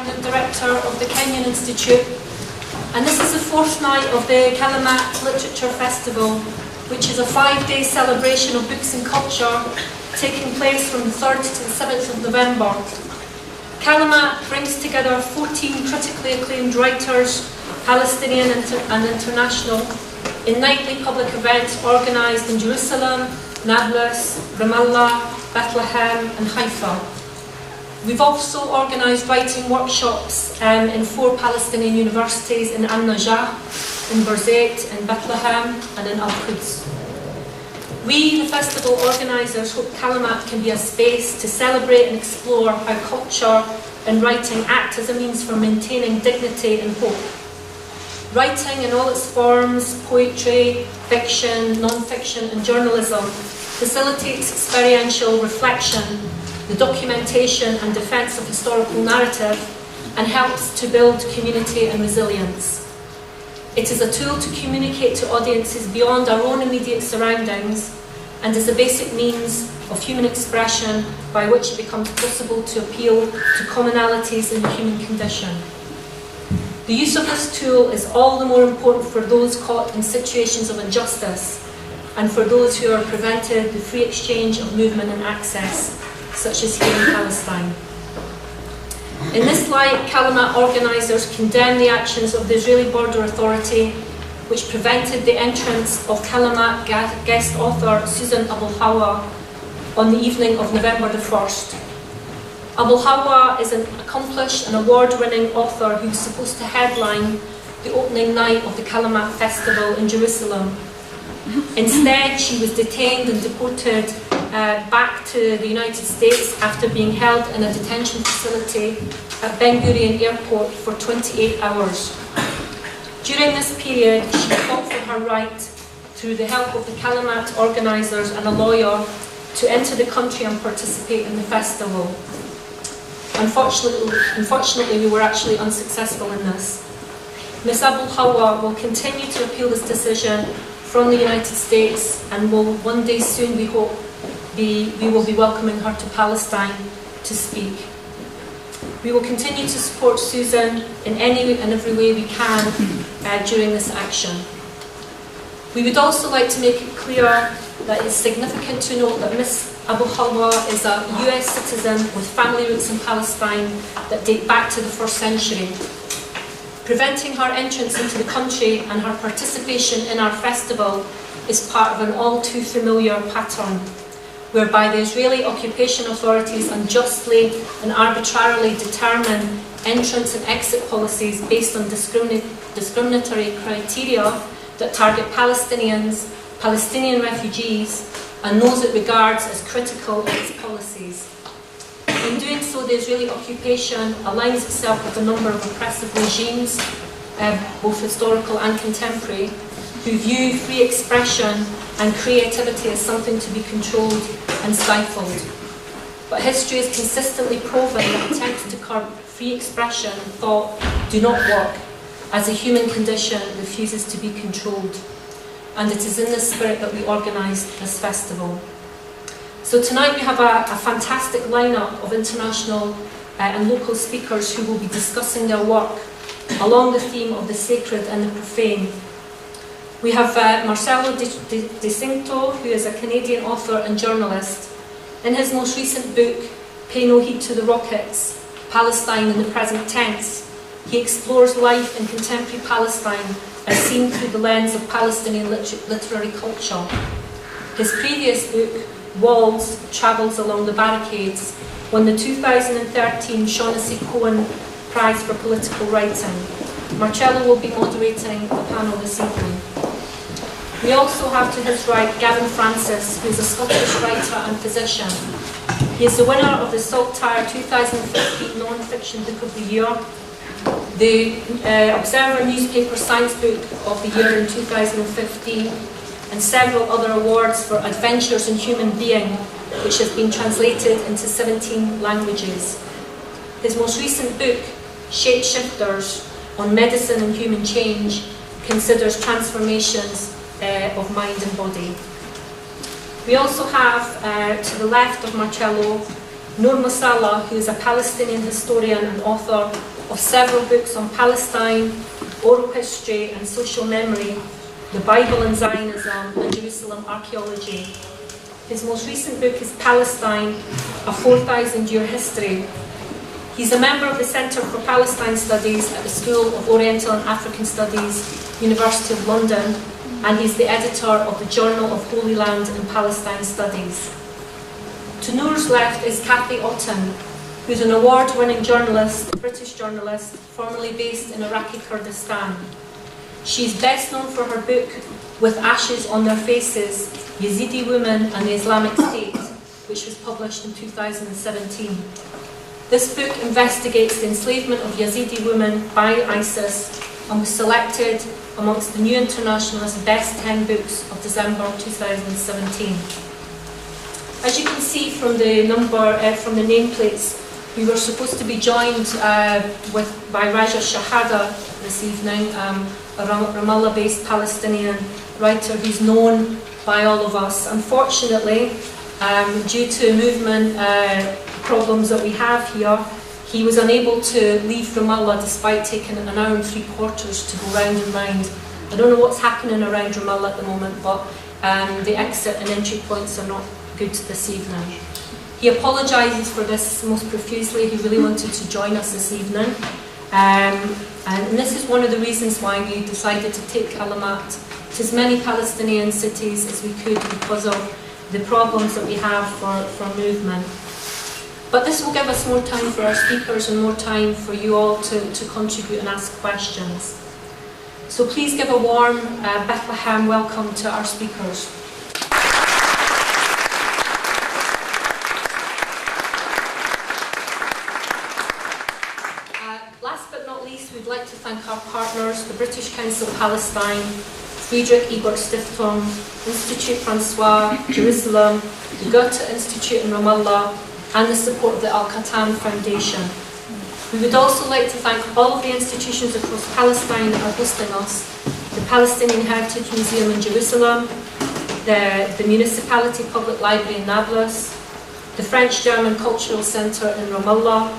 Permanent Director of the Kenyan Institute, and this is the fourth night of the Kalimat Literature Festival, which is a 5-day celebration of books and culture taking place from the 3rd to the 7th of November. Kalimat brings together 14 critically acclaimed writers, Palestinian and international, in nightly public events organised in Jerusalem, Nablus, Ramallah, Bethlehem and Haifa. We've also organised writing workshops in 4 Palestinian universities in Al-Najah, in Birzeit, in Bethlehem and in Al-Quds. We, the festival organisers, hope Kalimat can be a space to celebrate and explore how culture and writing act as a means for maintaining dignity and hope. Writing in all its forms, poetry, fiction, non-fiction and journalism, facilitates experiential reflection, the documentation and defence of historical narrative, and helps to build community and resilience. It is a tool to communicate to audiences beyond our own immediate surroundings, and is a basic means of human expression by which it becomes possible to appeal to commonalities in the human condition. The use of this tool is all the more important for those caught in situations of injustice, and for those who are prevented the free exchange of movement and access, such as here in Palestine. In this light, Kalimat organisers condemn the actions of the Israeli Border Authority, which prevented the entrance of Kalimat guest author Susan Abalhaw on the evening of November the 1st. Abalhaw is an accomplished and award-winning author who's supposed to headline the opening night of the Kalimat Festival in Jerusalem. Instead, she was detained and deported back to the United States after being held in a detention facility at Ben Gurion Airport for 28 hours. During this period, she fought for her right, through the help of the Kalimat organisers and a lawyer, to enter the country and participate in the festival. Unfortunately, we were actually unsuccessful in this. Ms. Abalhaw will continue to appeal this decision from the United States, and will one day soon, we hope, we will be welcoming her to Palestine to speak. We will continue to support Susan in any and every way we can during this action. We would also like to make it clear that it's significant to note that Ms. Abalhaw is a US citizen with family roots in Palestine that date back to the 1st century. Preventing her entrance into the country and her participation in our festival is part of an all too familiar pattern, whereby the Israeli occupation authorities unjustly and arbitrarily determine entrance and exit policies based on discriminatory criteria that target Palestinians, Palestinian refugees, and those it regards as critical of its policies. In doing so, the Israeli occupation aligns itself with a number of oppressive regimes, both historical and contemporary, who view free expression and creativity as something to be controlled and stifled. But history has consistently proven that attempts to curb free expression and thought do not work, as the human condition refuses to be controlled. And it is in this spirit that we organised this festival. So tonight we have a fantastic lineup of international and local speakers who will be discussing their work along the theme of the sacred and the profane. We have Marcelo De Cinto, who is a Canadian author and journalist. In his most recent book, Pay No Heed to the Rockets, Palestine in the Present Tense, he explores life in contemporary Palestine as seen through the lens of Palestinian literary culture. His previous book, Walls, Travels Along the Barricades, won the 2013 Shaughnessy Cohen Prize for Political Writing. Marcello will be moderating the panel this evening. We also have to his right Gavin Francis, who is a Scottish writer and physician. He is the winner of the Saltire 2015 Non-Fiction Book of the Year, the Observer Newspaper Science Book of the Year in 2015, and several other awards for Adventures in Human Being, which has been translated into 17 languages. His most recent book, Shapeshifters, on medicine and human change, considers transformations of mind and body. We also have, to the left of Marcello, Noor Masala, who is a Palestinian historian and author of several books on Palestine, oral history and social memory, the Bible and Zionism, and Jerusalem archaeology. His most recent book is Palestine, a 4,000-year history. He's a member of the Centre for Palestine Studies at the School of Oriental and African Studies, University of London, and he's the editor of the Journal of Holy Land and Palestine Studies. To Noor's left is Kathy Otten, who's an award-winning journalist, British journalist, formerly based in Iraqi Kurdistan. She's best known for her book, With Ashes on Their Faces, Yazidi Women and the Islamic State, which was published in 2017. This book investigates the enslavement of Yazidi women by ISIS and was selected amongst the New Internationalist Best 10 Books of December 2017. As you can see from the from the nameplates, we were supposed to be joined by Raja Shahada this evening, a Ramallah-based Palestinian writer who's known by all of us. Unfortunately, due to movement problems that we have here, he was unable to leave Ramallah despite taking an hour and 3/4 to go round and round. I don't know what's happening around Ramallah at the moment, but the exit and entry points are not good this evening. He apologises for this most profusely. He really wanted to join us this evening. And this is one of the reasons why we decided to take Kalimat to as many Palestinian cities as we could because of the problems that we have for movement. But this will give us more time for our speakers and more time for you all to contribute and ask questions. So please give a warm Bethlehem welcome to our speakers. Last but not least, we'd like to thank our partners, the British Council Palestine, Friedrich Ebert Stiftung, Institut Francois, Jerusalem, the Goethe Institute in Ramallah, and the support of the Al-Katan Foundation. We would also like to thank all of the institutions across Palestine that are hosting us, the Palestinian Heritage Museum in Jerusalem, the Municipality Public Library in Nablus, the French-German Cultural Centre in Ramallah,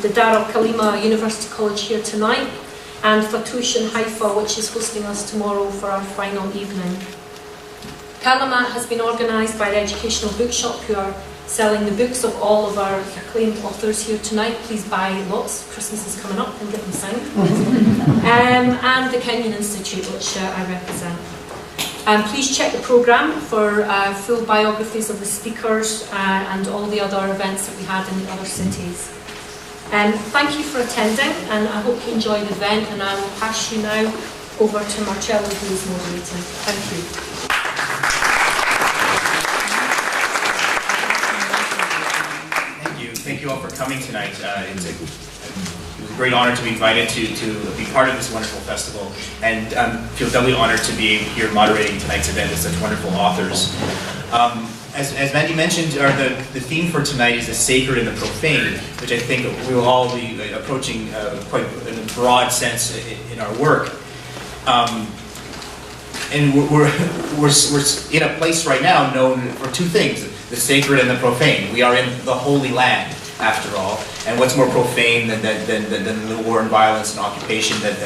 the Dar al-Kalimat University College here tonight, and Fatouche in Haifa, which is hosting us tomorrow for our final evening. Kalimat has been organised by the Educational Bookshop, who are selling the books of all of our acclaimed authors here tonight. Please buy lots. Christmas is coming up and get them signed. And the Kenyon Institute, which I represent. Please check the programme for full biographies of the speakers and all the other events that we had in the other cities. Thank you for attending, and I hope you enjoy the event, and I will pass you now over to Marcello, who is moderating. Thank you. Thank you all for coming tonight. It was a great honor to be invited to be part of this wonderful festival, and feel doubly honored to be here moderating tonight's event with such wonderful authors. As Mandy mentioned, the theme for tonight is the sacred and the profane, which I think we will all be approaching quite in a broad sense in our work. And we're in a place right now known for two things: the sacred and the profane. We are in the Holy Land, after all, and what's more profane than the war and violence and occupation that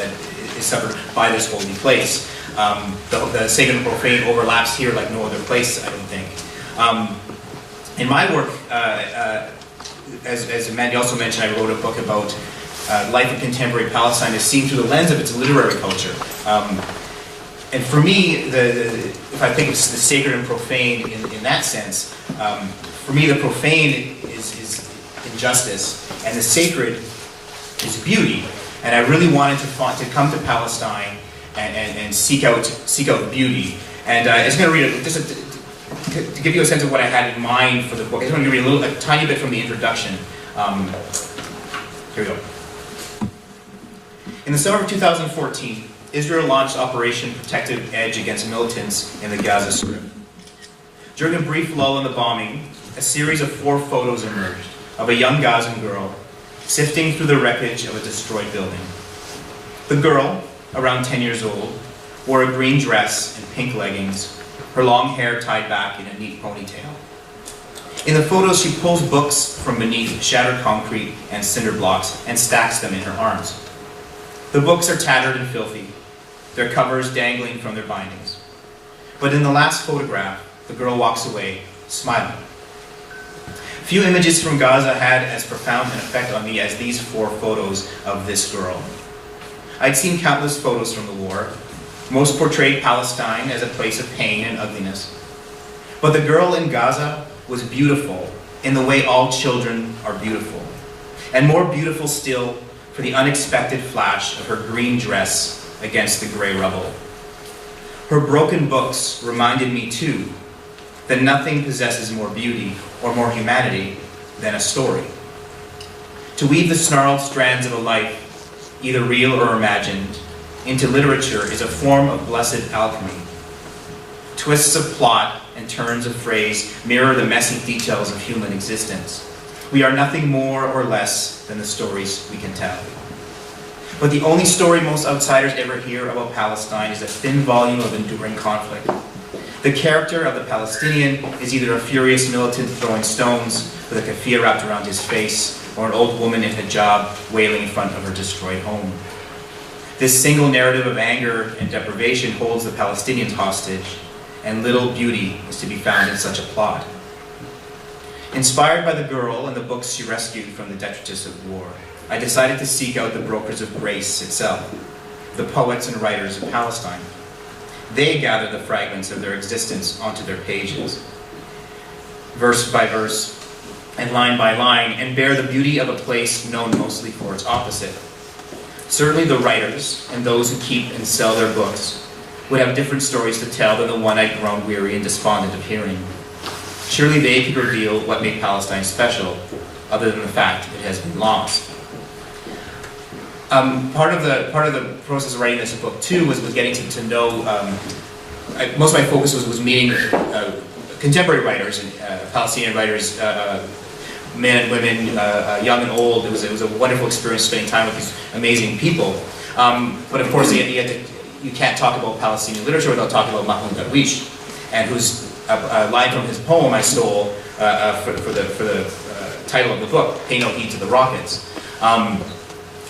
is suffered by this holy place? The sacred and profane overlaps here like no other place, I don't think. In my work, as Mandy also mentioned, I wrote a book about life in contemporary Palestine as seen through the lens of its literary culture. And for me, if I think of the sacred and profane in that sense, for me the profane is injustice, and the sacred is beauty. And I really wanted to come to Palestine and seek out beauty. And I was going to read to give you a sense of what I had in mind for the book. I'm going to read a tiny bit from the introduction. Here we go. In the summer of 2014, Israel launched Operation Protective Edge against militants in the Gaza Strip. During a brief lull in the bombing, a series of 4 photos emerged of a young Gazan girl sifting through the wreckage of a destroyed building. The girl, around 10 years old, wore a green dress and pink leggings, her long hair tied back in a neat ponytail. In the photos, she pulls books from beneath shattered concrete and cinder blocks and stacks them in her arms. The books are tattered and filthy, their covers dangling from their bindings. But in the last photograph, the girl walks away, smiling. Few images from Gaza had as profound an effect on me as these 4 photos of this girl. I'd seen countless photos from the war. Most portrayed Palestine as a place of pain and ugliness. But the girl in Gaza was beautiful in the way all children are beautiful. And more beautiful still for the unexpected flash of her green dress against the gray rubble. Her broken books reminded me too that nothing possesses more beauty or more humanity than a story. To weave the snarled strands of a life, either real or imagined, into literature is a form of blessed alchemy. Twists of plot and turns of phrase mirror the messy details of human existence. We are nothing more or less than the stories we can tell. But the only story most outsiders ever hear about Palestine is a thin volume of enduring conflict. The character of the Palestinian is either a furious militant throwing stones with a keffiyeh wrapped around his face, or an old woman in hijab wailing in front of her destroyed home. This single narrative of anger and deprivation holds the Palestinians hostage, and little beauty is to be found in such a plot. Inspired by the girl and the books she rescued from the detritus of war, I decided to seek out the brokers of grace itself, the poets and writers of Palestine. They gather the fragments of their existence onto their pages, verse by verse and line by line, and bear the beauty of a place known mostly for its opposite. Certainly the writers, and those who keep and sell their books, would have different stories to tell than the one I'd grown weary and despondent of hearing. Surely they could reveal what made Palestine special, other than the fact it has been lost. Part of the process of writing this book too was getting to know. Most of my focus was meeting contemporary writers and Palestinian writers, men and women, young and old. It was a wonderful experience spending time with these amazing people. But of course, you can't talk about Palestinian literature without talking about Mahmoud Darwish, and whose line from his poem I stole for the title of the book, "Pay No Heed to the Rockets."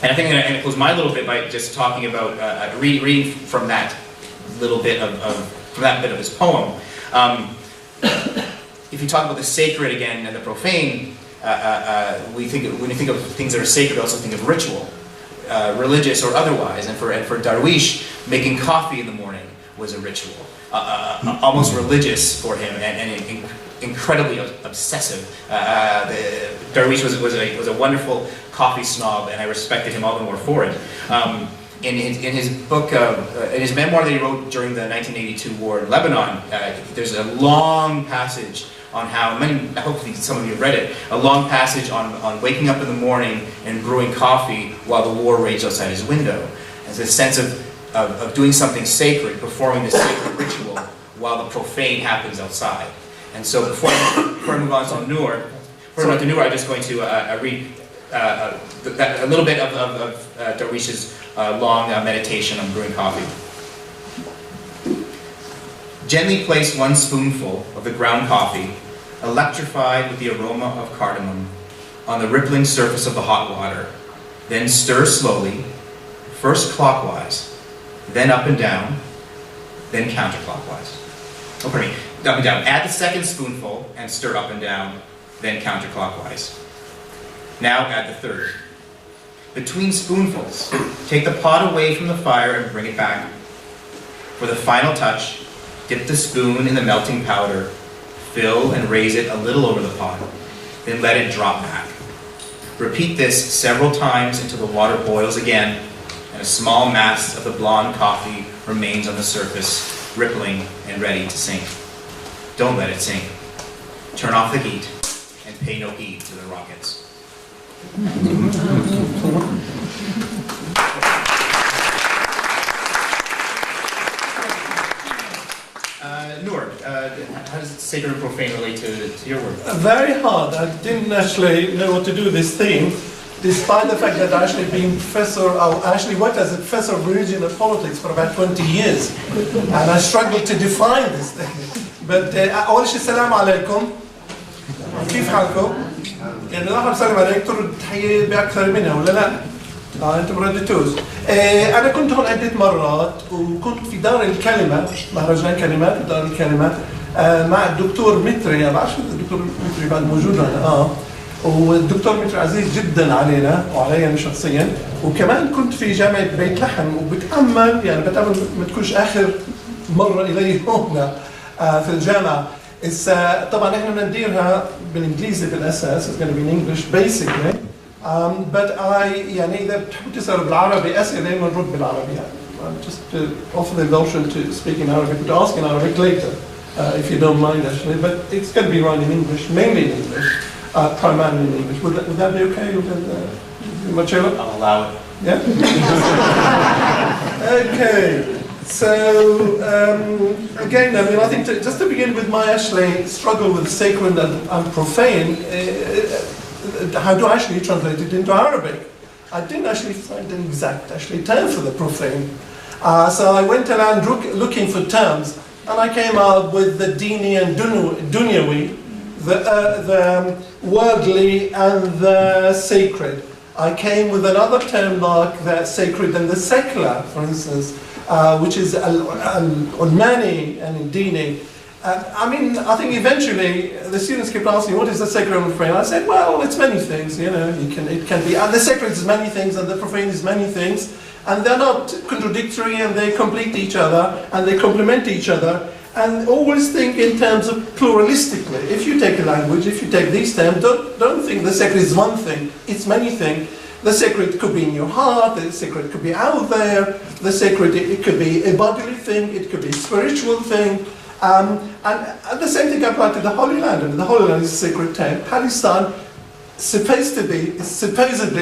And I think I'm going to close my little bit by just talking about reading from that little bit from that bit of his poem. If you talk about the sacred again and the profane, when you think of things that are sacred, we also think of ritual, religious or otherwise. And for Darwish, making coffee in the morning was a ritual, almost religious for him, and incredibly obsessive. Darwish was a wonderful coffee snob, and I respected him all the more for it. In his book, in his memoir that he wrote during the 1982 war in Lebanon, there's a long passage on how, hopefully some of you have read it, a long passage on waking up in the morning and brewing coffee while the war raged outside his window. It's a sense of doing something sacred, performing this sacred ritual while the profane happens outside. And so before I move on to Noor, I'm just going to read a little bit of Darwish's long meditation on brewing coffee. Gently place 1 spoonful of the ground coffee, electrified with the aroma of cardamom, on the rippling surface of the hot water. Then stir slowly, first clockwise, then up and down, then counterclockwise. Oh, pardon me, up and down. Add the 2nd spoonful and stir up and down, then counterclockwise. Now add the 3rd. Between spoonfuls, take the pot away from the fire and bring it back. For the final touch, dip the spoon in the melting powder, fill and raise it a little over the pot, then let it drop back. Repeat this several times until the water boils again and a small mass of the blonde coffee remains on the surface, rippling and ready to sink. Don't let it sink. Turn off the heat and pay no heed to the rockets. Noor, how does sacred and profane relate to your work? Very hard. I didn't actually know what to do with this theme, despite the fact that I actually worked as a professor of religion and politics for about 20 years. And I struggled to define this thing. But أول شيء السلام عليكم. كيف حالكم؟ يعني راح أسلم عليك ترد تحية بأكثر منها ولا لا؟ أنتم ردتوش. أنا كنت هون عدة مرات وكنت في دار الكلمة، مهرجان كلمات دار الكلمات مع الدكتور متري. أنا بعرف الدكتور متري بعد موجود هنا والدكتور متري عزيز جدا علينا وعلي أنا شخصيا. وكمان كنت في جامعة بيت لحم وبتأمل يعني بتأمل ما تكونش آخر مرة إلي هنا في الجامعة. طبعا احنا بدنا نديرها بالانجليزي بالاساس. It's going to be in English basically. But يعني اذا بتحبوا تسالوا بالعربي اسئله بنرد بالعربي يعني. Just offer the indulgence to speak in Arabic, to ask in Arabic later, if you don't mind actually. But it's going to be run in English, mainly in English, primarily in English. Would that be okay with Marcello? I'll allow it. Yeah. Okay. So again, I mean, I think just to begin with my actually struggle with sacred and profane, how do I actually translate it into Arabic? I didn't actually find an exact term for the profane. So I went around looking for terms, and I came out with the dini and dunyawi, the worldly and the sacred. I came with another term like the sacred and the secular, for instance. Which is al-Ulmani and Dini. I mean, I think eventually the students kept asking, what is the sacred and profane? I said, well, it's many things, you know, it can be, and the sacred is many things and the profane is many things, and they're not contradictory and they complete each other and they complement each other, and always think in terms of pluralistically. If you take a language, if you take these terms, don't think the sacred is one thing, it's many things. The sacred could be in your heart, the sacred could be out there, the sacred, it could be a bodily thing, it could be a spiritual thing. And the same thing applies to the Holy Land. I mean, the Holy Land is a sacred term. Palestine supposedly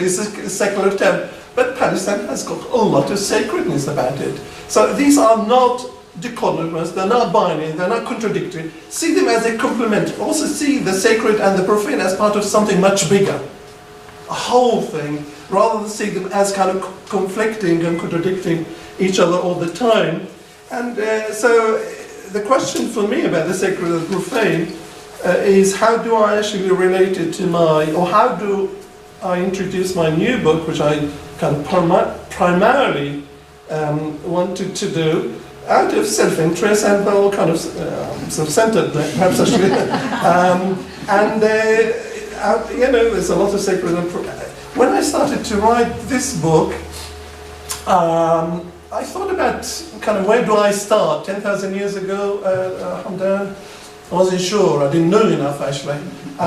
is a secular term, but Palestine has got a lot of sacredness about it. So these are not dichotomous, they're not binary, they're not contradictory. See them as a complement. Also see the sacred and the profane as part of something much bigger. A whole thing, rather than see them as kind of conflicting and contradicting each other all the time. And so the question for me about the sacred and profane is how do I actually relate it to or how do I introduce my new book, which I kind of primarily wanted to do out of self-interest and all kind of self-centered, perhaps actually. You know, there's a lot of sacred and when I started to write this book, I thought about kind of where do I start? 10,000 years ago, Hamdan, I wasn't sure, I didn't know enough actually.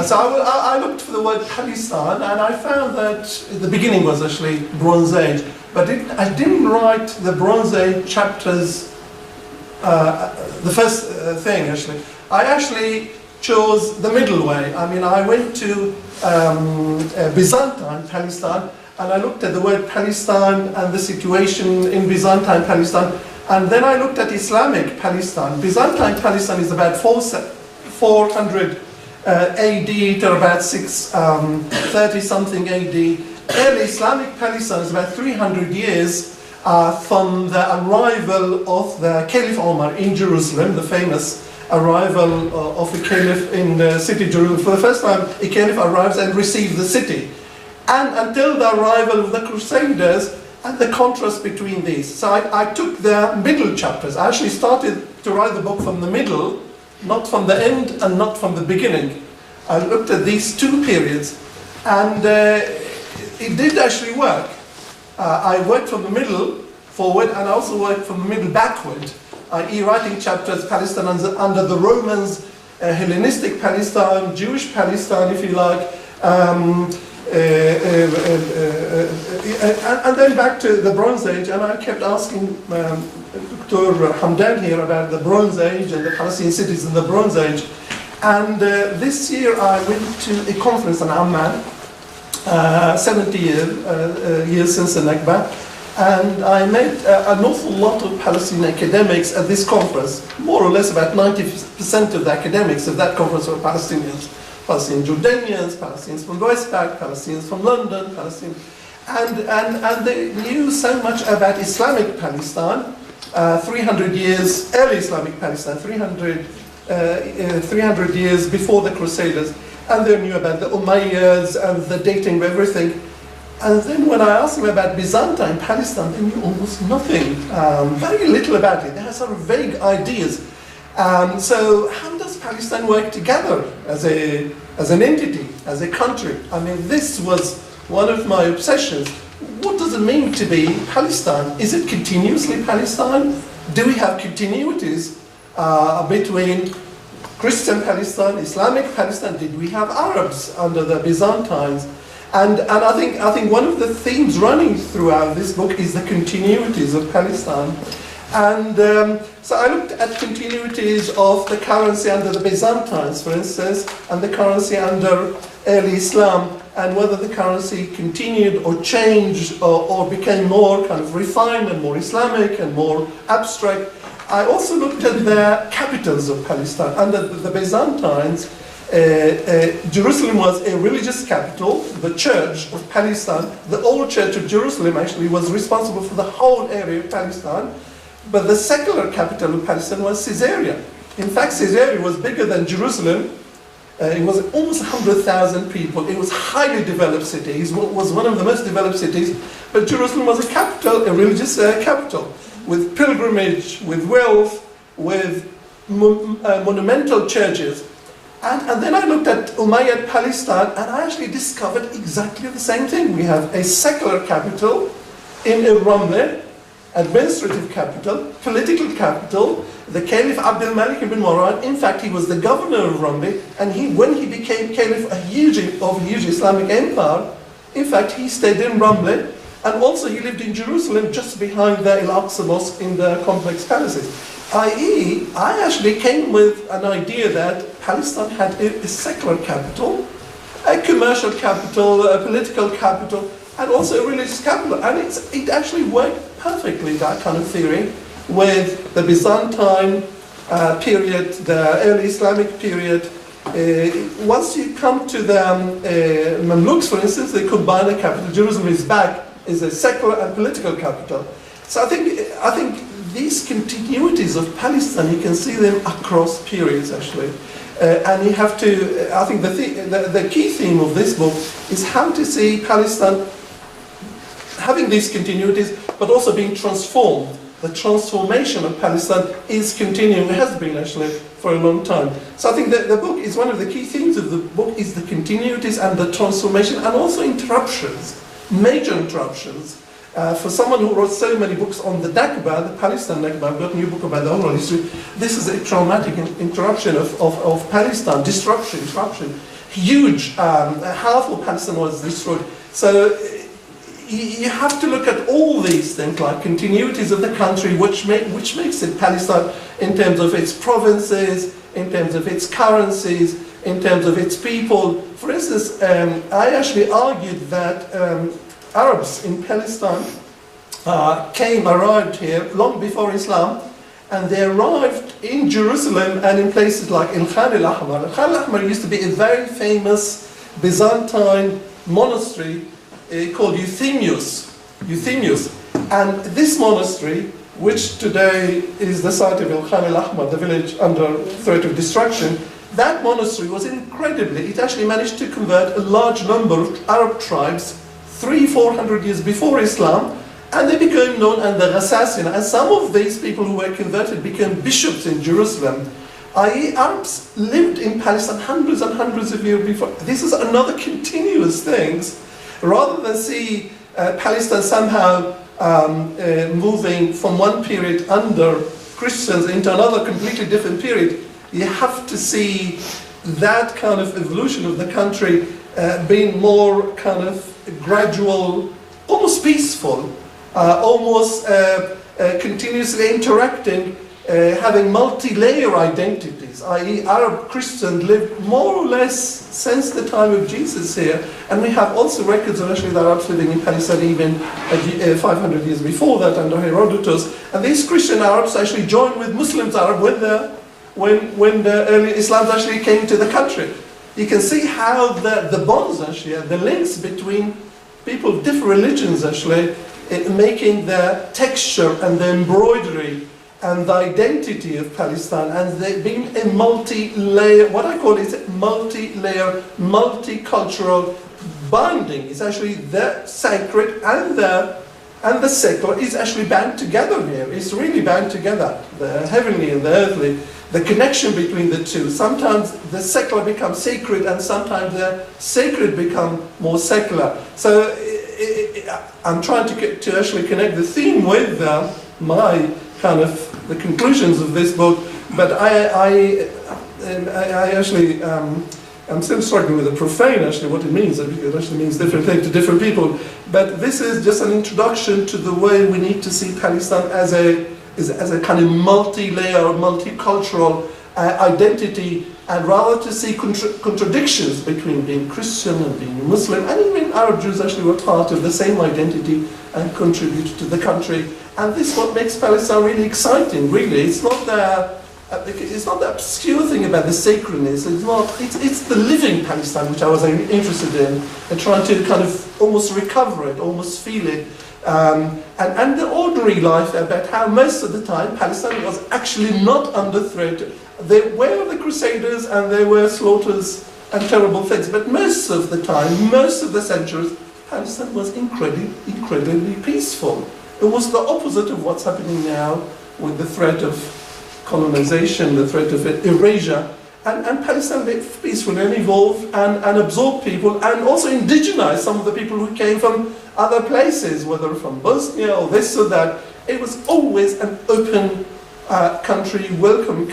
So I looked for the word Palestine and I found that the beginning was actually Bronze Age, but I didn't write the Bronze Age chapters, the first thing actually. I actually chose the middle way. I mean, I went to Byzantine Palestine and I looked at the word Palestine and the situation in Byzantine Palestine, and then I looked at Islamic Palestine. Byzantine Palestine is about 400 AD to about 630 something AD. Early Islamic Palestine is about 300 years from the arrival of the Caliph Omar in Jerusalem, the famous arrival of a caliph in the city Jerusalem. For the first time, a caliph arrives and receives the city. And until the arrival of the Crusaders and the contrast between these. So I took the middle chapters. I actually started to write the book from the middle, not from the end and not from the beginning. I looked at these two periods and it did actually work. I worked from the middle forward and I also worked from the middle backward. I.e. writing chapters, Palestine under the Romans, Hellenistic Palestine, Jewish Palestine, if you like, and then back to the Bronze Age, and I kept asking Dr. Hamdan here about the Bronze Age and the Palestinian cities in the Bronze Age. And this year I went to a conference in Amman, 70 years since the Nakba. And I met an awful lot of Palestinian academics at this conference. More or less about 90% of the academics of that conference were Palestinians. Palestinian Jordanians, Palestinians from the West Bank, Palestinians from London, and they knew so much about Islamic Palestine, 300 years, early Islamic Palestine, 300 years before the Crusaders. and they knew about the Umayyads and the dating of everything. And then when I asked them about Byzantine Palestine, they knew almost nothing, very little about it. They had sort of vague ideas. So how does Palestine work together as an entity, as a country? I mean, this was one of my obsessions. What does it mean to be Palestine? Is it continuously Palestine? Do we have continuities between Christian Palestine, Islamic Palestine? Did we have Arabs under the Byzantines? And I think one of the themes running throughout this book is the continuities of Palestine. And so I looked at continuities of the currency under the Byzantines, for instance, and the currency under early Islam, and whether the currency continued or changed or became more kind of refined and more Islamic and more abstract. I also looked at the capitals of Palestine. Under the Byzantines, Jerusalem was a religious capital. The Church of Palestine, the old Church of Jerusalem actually, was responsible for the whole area of Palestine. But the secular capital of Palestine was Caesarea. In fact, Caesarea was bigger than Jerusalem. It was almost 100,000 people. It was a highly developed city. It was one of the most developed cities. But Jerusalem was a capital, a religious capital, with pilgrimage, with wealth, with monumental churches. And then I looked at Umayyad Palestine, and I actually discovered exactly the same thing. We have a secular capital in Ramleh, administrative capital, political capital. The Caliph Abdul Malik ibn Marwan, in fact, he was the governor of Ramleh, and when he became Caliph of a huge Islamic empire, in fact, he stayed in Ramleh, and also he lived in Jerusalem, just behind the Al-Aqsa Mosque in the complex palaces. I.e., I actually came with an idea that Palestine had a secular capital, a commercial capital, a political capital, and also a religious capital. And it actually worked perfectly, that kind of theory, with the Byzantine period, the early Islamic period. Once you come to the Mamluks, for instance, they combine the capital. Jerusalem is back, is a secular and political capital. So I think these continuities of Palestine, you can see them across periods, actually. And you have to, I think the key theme of this book is how to see Palestine having these continuities, but also being transformed. The transformation of Palestine is continuing, it has been actually for a long time. So I think that the book is one of the key themes of the book is the continuities and the transformation, and also interruptions, major interruptions. For someone who wrote so many books on the Nakba, the Palestine Nakba, I've got a new book about the oral history, this is a traumatic interruption of Palestine, disruption. Huge, half of Palestine was destroyed. So you have to look at all these things, like continuities of the country, which makes it Palestine in terms of its provinces, in terms of its currencies, in terms of its people. For instance, I actually argued that Arabs in Palestine arrived here long before Islam, and they arrived in Jerusalem and in places like Khan al-Ahmar. Khan al-Ahmar used to be a very famous Byzantine monastery called Euthemius. And this monastery, which today is the site of Khan al-Ahmar, the village under threat of destruction, that monastery was incredibly, it actually managed to convert a large number of Arab tribes 300-400 years before Islam, and they became known as the Ghassasina. And some of these people who were converted became bishops in Jerusalem. I.e., Arabs lived in Palestine hundreds and hundreds of years before. This is another continuous thing. Rather than see Palestine somehow moving from one period under Christians into another completely different period, you have to see that kind of evolution of the country being more kind of gradual, almost peaceful, almost continuously interacting, having multi-layer identities, i.e. Arab Christians lived more or less since the time of Jesus here, and we have also records of actually the Arabs living in Palestine even 500 years before that under Herodotus, and these Christian Arabs actually joined with Muslims Arab when the early Islam actually came to the country. You can see how the bonds actually, the links between people of different religions actually, making the texture and the embroidery and the identity of Palestine, and there being a multi-layer, what I call is multi-layer, multicultural binding. It's actually the sacred and the secular is actually bound together here. It's really bound together, the heavenly and the earthly, the connection between the two. Sometimes the secular becomes sacred, and sometimes the sacred become more secular. So I'm trying to actually connect the theme with my kind of the conclusions of this book, but I actually I'm still struggling with the profane, actually, what it means. It actually means different things to different people. But this is just an introduction to the way we need to see Palestine as a kind of multi-layer, multicultural identity, and rather to see contradictions between being Christian and being Muslim, and even Arab Jews actually were part of the same identity and contributed to the country. And this is what makes Palestine really exciting, really. It's not the obscure thing about the sacredness. It's the living Palestine which I was interested in, and trying to kind of almost recover it, almost feel it, and the ordinary life about how most of the time Palestine was actually not under threat. There were the Crusaders and there were slaughters and terrible things, but most of the time, most of the centuries, Palestine was incredibly peaceful. It was the opposite of what's happening now with the threat of colonization, the threat of erasure. And Palestine lived peacefully and evolved and absorbed people, and also indigenized some of the people who came from other places, whether from Bosnia or this or that. It was always an open country, welcoming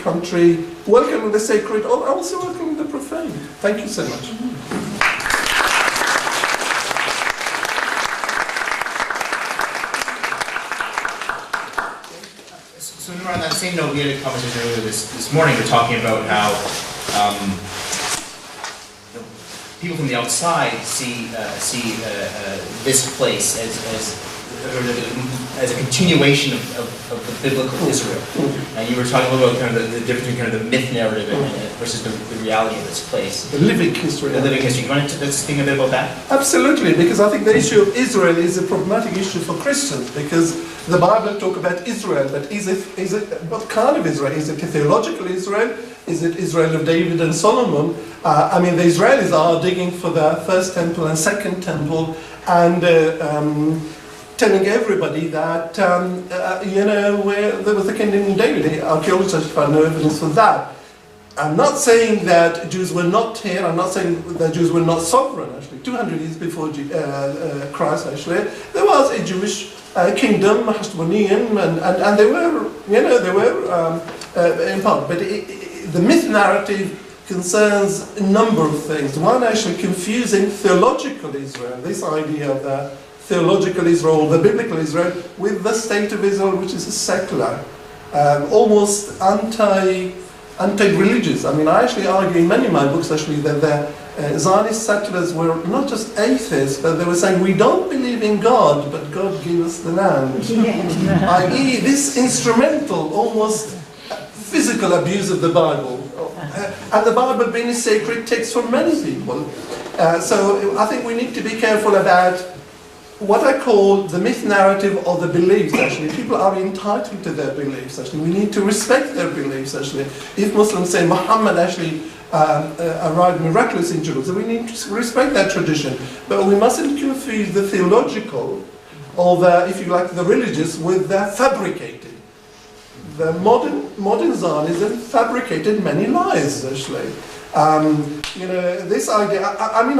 the sacred, also welcoming the profane. Thank you so much. So on that same note, we had a conversation earlier this morning. We're talking about how people from the outside see this place as a continuation of the biblical Israel. And you were talking a little about kind of the difference between kind of the myth narrative versus the reality of this place. The living history. The living history. You want to think a bit about that? Absolutely, because I think the issue of Israel is a problematic issue for Christians, because the Bible talks about Israel, but is it what kind of Israel? Is it a theological Israel? Is it Israel of David and Solomon? I mean, the Israelis are digging for the first temple and second temple, and telling everybody that, where there was the kingdom in David. Archaeologists have found no evidence for that. I'm not saying that Jews were not here. I'm not saying that Jews were not sovereign, actually. 200 years before Christ, actually, there was a Jewish kingdom, Hasmonean, and they were, in part. But the myth narrative concerns a number of things. One, actually confusing theological Israel, this idea of the theological Israel, the biblical Israel, with the state of Israel, which is a secular, almost anti-religious. I mean, I actually argue in many of my books, actually, that the Zionist settlers were not just atheists, but they were saying, we don't believe in God, but God gave us the land. Yeah. I.e., this instrumental, almost physical abuse of the Bible. And the Bible being a sacred text for many people. So I think we need to be careful about what I call the myth narrative or the beliefs, actually. People are entitled to their beliefs, actually. We need to respect their beliefs, actually. If Muslims say Muhammad actually arrived miraculously in Jerusalem, we need to respect that tradition. But we mustn't confuse the theological or the, if you like, the religious with the fabricated. The modern Zionism fabricated many lies, actually. This idea, I meet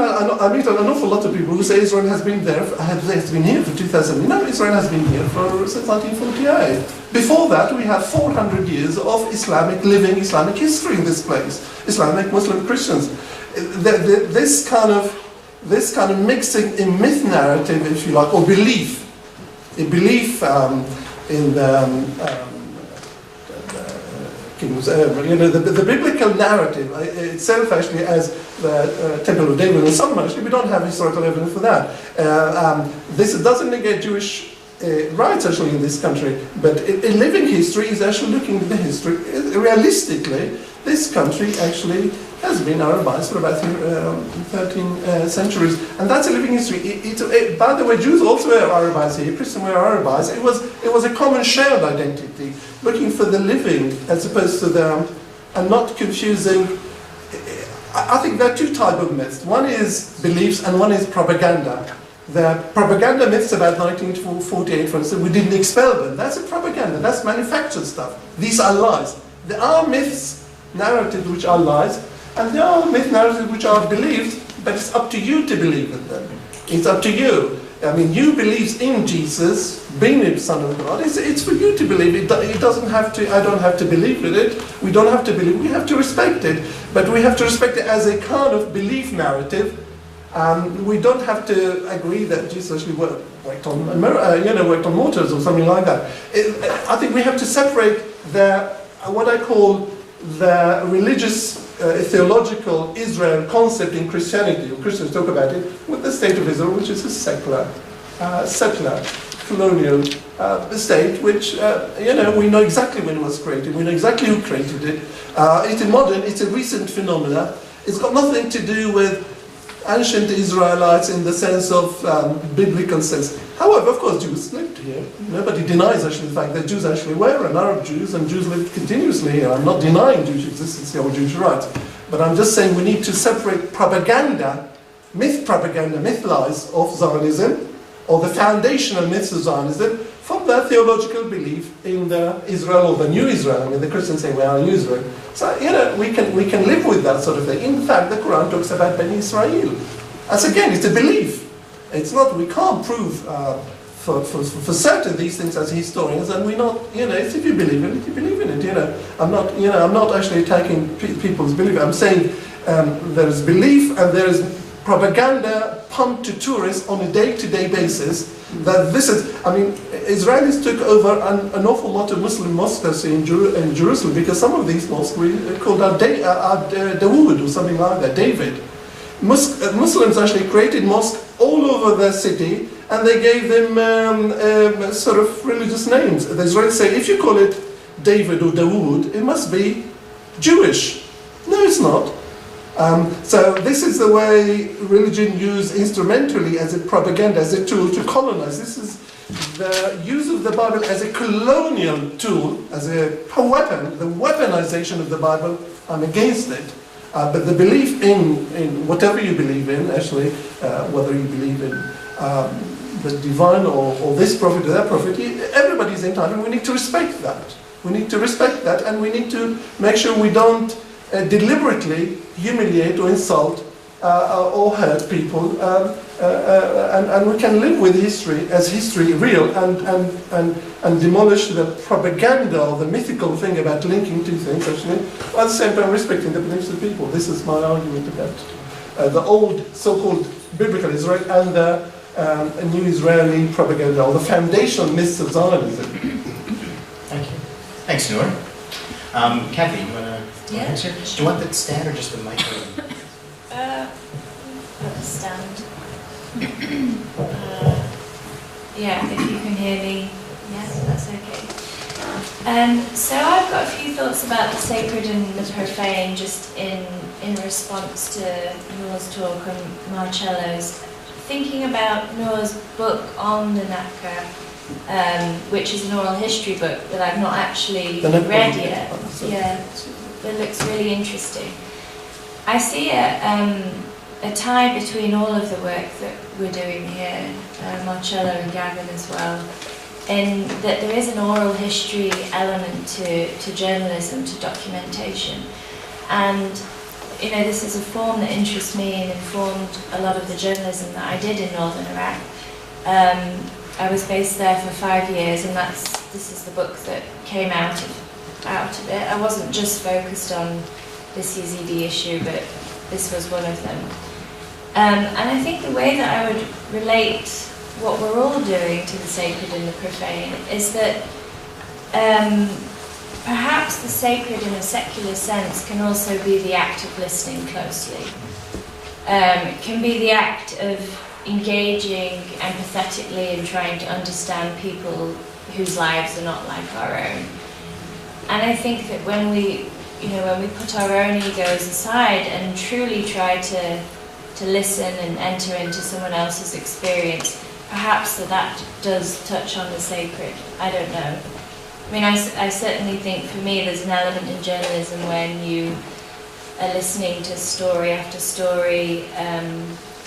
an awful lot of people who say Israel has been there, has been here for 2,000 years. No, Israel has been here since 1948. Before that, we have 400 years of living Islamic history in this place. Islamic, Muslim, Christians. This kind of mixing a myth narrative, if you like, or belief, in the the biblical narrative itself, actually, as the Temple of David and Solomon, actually, we don't have historical evidence for that. This doesn't negate Jewish rights, actually, in this country, but a living history is actually looking at the history. Realistically, this country actually has been Arabized for about 13 centuries, and that's a living history. By the way, Jews also were Arabized here, Christians were Arabized. It was a common shared identity, looking for the living as opposed to the, and not confusing. I think there are two types of myths. One is beliefs and one is propaganda. The propaganda myths about 1948, for instance, we didn't expel them. That's a propaganda, that's manufactured stuff. These are lies. There are myths, narratives which are lies, and there are myth narratives which are believed, but it's up to you to believe in them. It's up to you. I mean, you believe in Jesus, being the Son of God. It's for you to believe. It doesn't have to, I don't have to believe in it. We don't have to believe, we have to respect it. But we have to respect it as a kind of belief narrative. We don't have to agree that Jesus actually worked on mortars or something like that. I think we have to separate what I call the religious, theological Israel concept in Christianity, or Christians talk about it, with the state of Israel, which is a secular, colonial state, which, we know exactly when it was created, we know exactly who created it. It's modern, it's a recent phenomena. It's got nothing to do with ancient Israelites in the sense of biblical sense. However, of course, Jews lived here. Nobody denies actually the fact that Jews actually were, and Arab Jews, and Jews lived continuously here. I'm not denying Jewish existence or Jewish rights, but I'm just saying we need to separate propaganda, myth lies of Zionism, or the foundational myths of Zionism, from their theological belief in the Israel or the New Israel. I mean, the Christians say we are New Israel. So, we can live with that sort of thing. In fact, the Quran talks about Bani Israel. As again, it's a belief. It's not, we can't prove for certain these things as historians, and we're not, it's if you believe in it, you believe in it, I'm not actually attacking people's belief. I'm saying there is belief and there is propaganda pumped to tourists on a day-to-day basis. That this is, I mean, Israelis took over an awful lot of Muslim mosques in Jerusalem, because some of these mosques were called Dawood or something like that, David. Muslims actually created mosques all over the city, and they gave them sort of religious names. The Israelis say, if you call it David or Dawood, it must be Jewish. No, it's not. So this is the way religion used instrumentally as a propaganda, as a tool to colonize. This is the use of the Bible as a colonial tool, as a weapon, the weaponization of the Bible. I'm against it. But the belief in whatever you believe in, actually, whether you believe in the divine or this prophet or that prophet, everybody's entitled. We need to respect that. We need to respect that, and we need to make sure we don't deliberately humiliate or insult or hurt people, and we can live with history as history real, and demolish the propaganda or the mythical thing about linking two things, actually, at the same time respecting the beliefs of people. This is my argument about the old so-called biblical Israel and the new Israeli propaganda, or the foundational myths of Zionism. Thank you. Thanks, Noor. Kathy, you want to answer? Do you want the stand or just the microphone? At the stand. Yeah, if you can hear me, yes, that's okay. So I've got a few thoughts about the sacred and the profane, just in response to Noor's talk and Marcello's. Thinking about Noor's book on the Nakba, which is an oral history book that I've not actually read yet. Yeah, that looks really interesting. I see a tie between all of the work that we're doing here, Marcello and Gavin as well, in that there is an oral history element to journalism, to documentation. And this is a form that interests me and informed a lot of the journalism that I did in northern Iraq. I was based there for 5 years, and this is the book that came out of it. I wasn't just focused on this Yazidi issue, but this was one of them. And I think the way that I would relate what we're all doing to the sacred and the profane is that perhaps the sacred in a secular sense can also be the act of listening closely. It can be the act of engaging empathetically and trying to understand people whose lives are not like our own. And I think that when we when we put our own egos aside and truly try to listen and enter into someone else's experience, perhaps that does touch on the sacred. I don't know. I mean, I certainly think for me there's an element in journalism when you are listening to story after story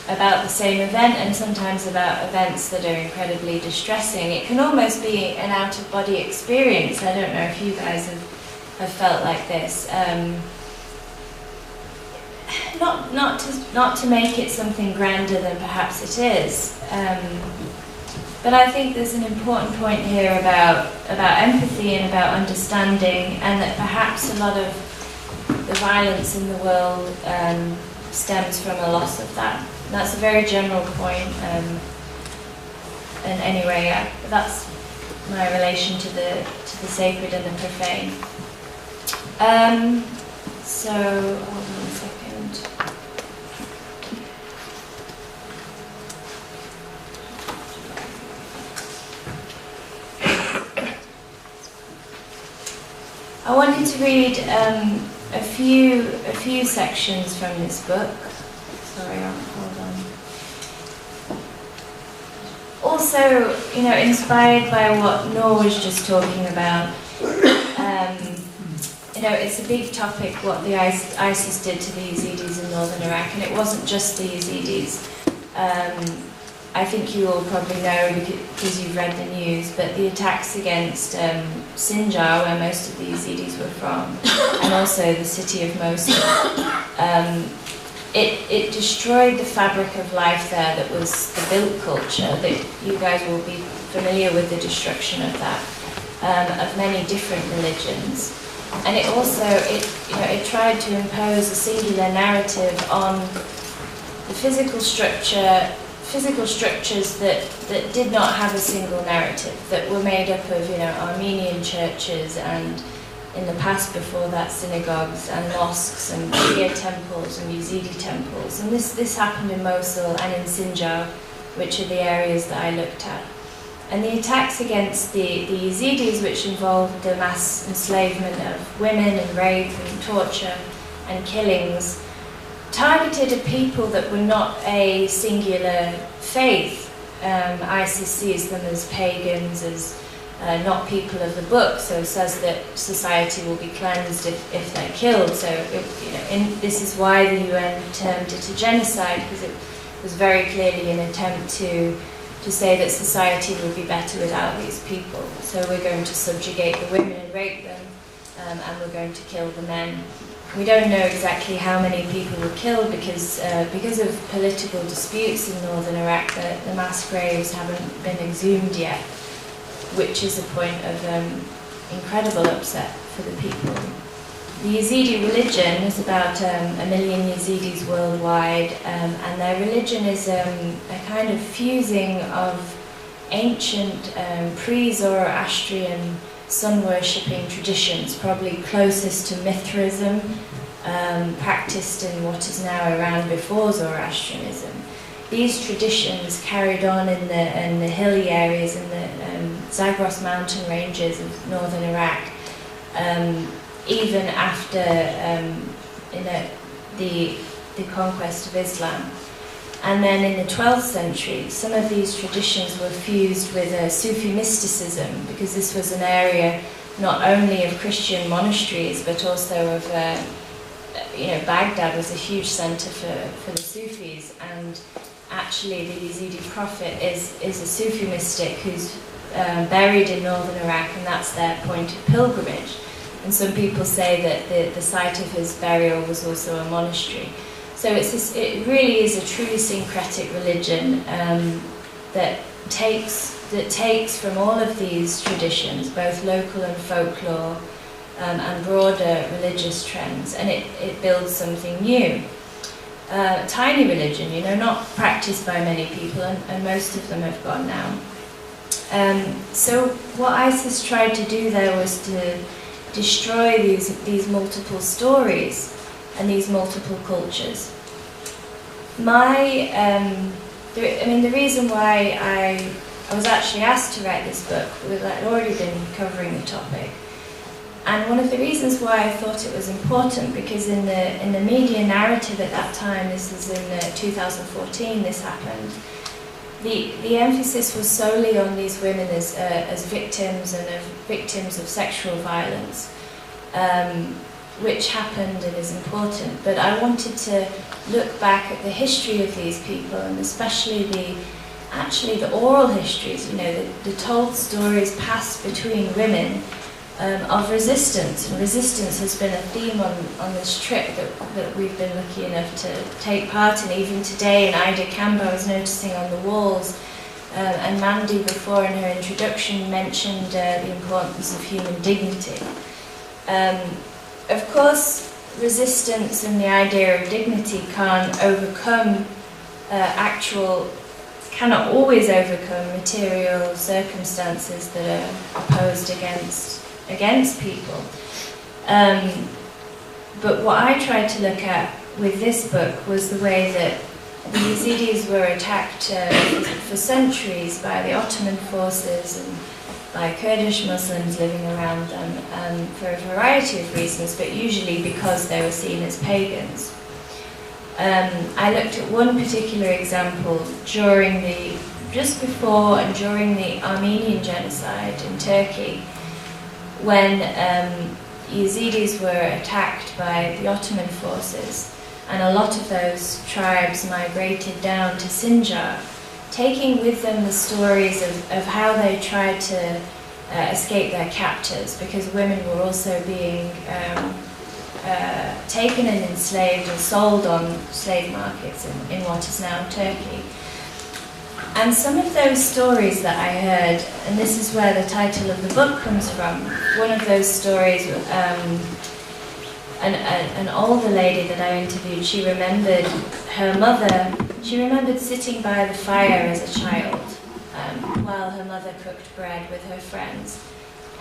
about the same event, and sometimes about events that are incredibly distressing. It can almost be an out-of-body experience. I don't know if you guys have felt like this. Not to make it something grander than perhaps it is. But I think there's an important point here about empathy and about understanding, and that perhaps a lot of the violence in the world stems from a loss of that. And that's a very general point. And anyway, that's my relation to the sacred and the profane. So hold on a second. I wanted to read a few sections from this book. Sorry, hold on. Also, inspired by what Noor was just talking about. It's a big topic what the ISIS did to the Yazidis in northern Iraq, and it wasn't just the Yazidis. I think you all probably know because you've read the news, but the attacks against Sinjar, where most of the Yazidis were from, and also the city of Mosul, it destroyed the fabric of life there that was the built culture. That you guys will be familiar with the destruction of that, of many different religions. And it also, it tried to impose a singular narrative on the physical structures that did not have a single narrative, that were made up of, Armenian churches, and in the past before that, synagogues and mosques and Shia temples and Yazidi temples. And this happened in Mosul and in Sinjar, which are the areas that I looked at. And the attacks against the Yazidis, which involved the mass enslavement of women and rape and torture and killings, targeted a people that were not a singular faith. ISIS sees them as pagans, as not people of the book, so says that society will be cleansed if they're killed. So this is why the UN termed it a genocide, because it was very clearly an attempt to say that society would be better without these people. So we're going to subjugate the women and rape them, and we're going to kill the men. We don't know exactly how many people were killed because of political disputes in northern Iraq. The mass graves haven't been exhumed yet, which is a point of incredible upset for the people. The Yazidi religion is about 1 million Yazidis worldwide, and their religion is a kind of fusing of ancient pre-Zoroastrian sun-worshipping traditions, probably closest to Mithraism, practiced in what is now Iran before Zoroastrianism. These traditions carried on in the hilly areas in the Zagros mountain ranges of northern Iraq, even after the conquest of Islam. And then in the 12th century, some of these traditions were fused with Sufi mysticism, because this was an area not only of Christian monasteries, but also of, Baghdad was a huge center for the Sufis. And actually the Yazidi prophet is a Sufi mystic who's buried in northern Iraq, and that's their point of pilgrimage. And some people say that the site of his burial was also a monastery. So it really is a truly syncretic religion that takes from all of these traditions, both local and folklore, and broader religious trends, and it builds something new. Tiny religion, not practiced by many people, and most of them have gone now. So what ISIS tried to do there was to destroy these multiple stories and these multiple cultures. The reason why I was actually asked to write this book was I'd already been covering the topic. And one of the reasons why I thought it was important, because in the media narrative at that time, this was in 2014, this happened, the emphasis was solely on these women as victims and as victims of sexual violence, which happened and is important. But I wanted to look back at the history of these people, and especially the oral histories, you know, the told stories passed between women of resistance. And resistance has been a theme on this trip that we've been lucky enough to take part in. Even today in Ida Kamba, I was noticing on the walls, and Mandy before in her introduction mentioned the importance of human dignity. Of course, resistance and the idea of dignity cannot always overcome material circumstances that are opposed against people. But what I tried to look at with this book was the way that the Yazidis were attacked for centuries by the Ottoman forces and by Kurdish Muslims living around them, for a variety of reasons, but usually because they were seen as pagans. I looked at one particular example just before and during the Armenian genocide in Turkey, when Yazidis were attacked by the Ottoman forces, and a lot of those tribes migrated down to Sinjar, taking with them the stories of how they tried to escape their captors, because women were also being taken and enslaved and sold on slave markets in what is now Turkey. And some of those stories that I heard, and this is where the title of the book comes from, one of those stories, an older lady that I interviewed, she remembered her mother, she remembered sitting by the fire as a child while her mother cooked bread with her friends.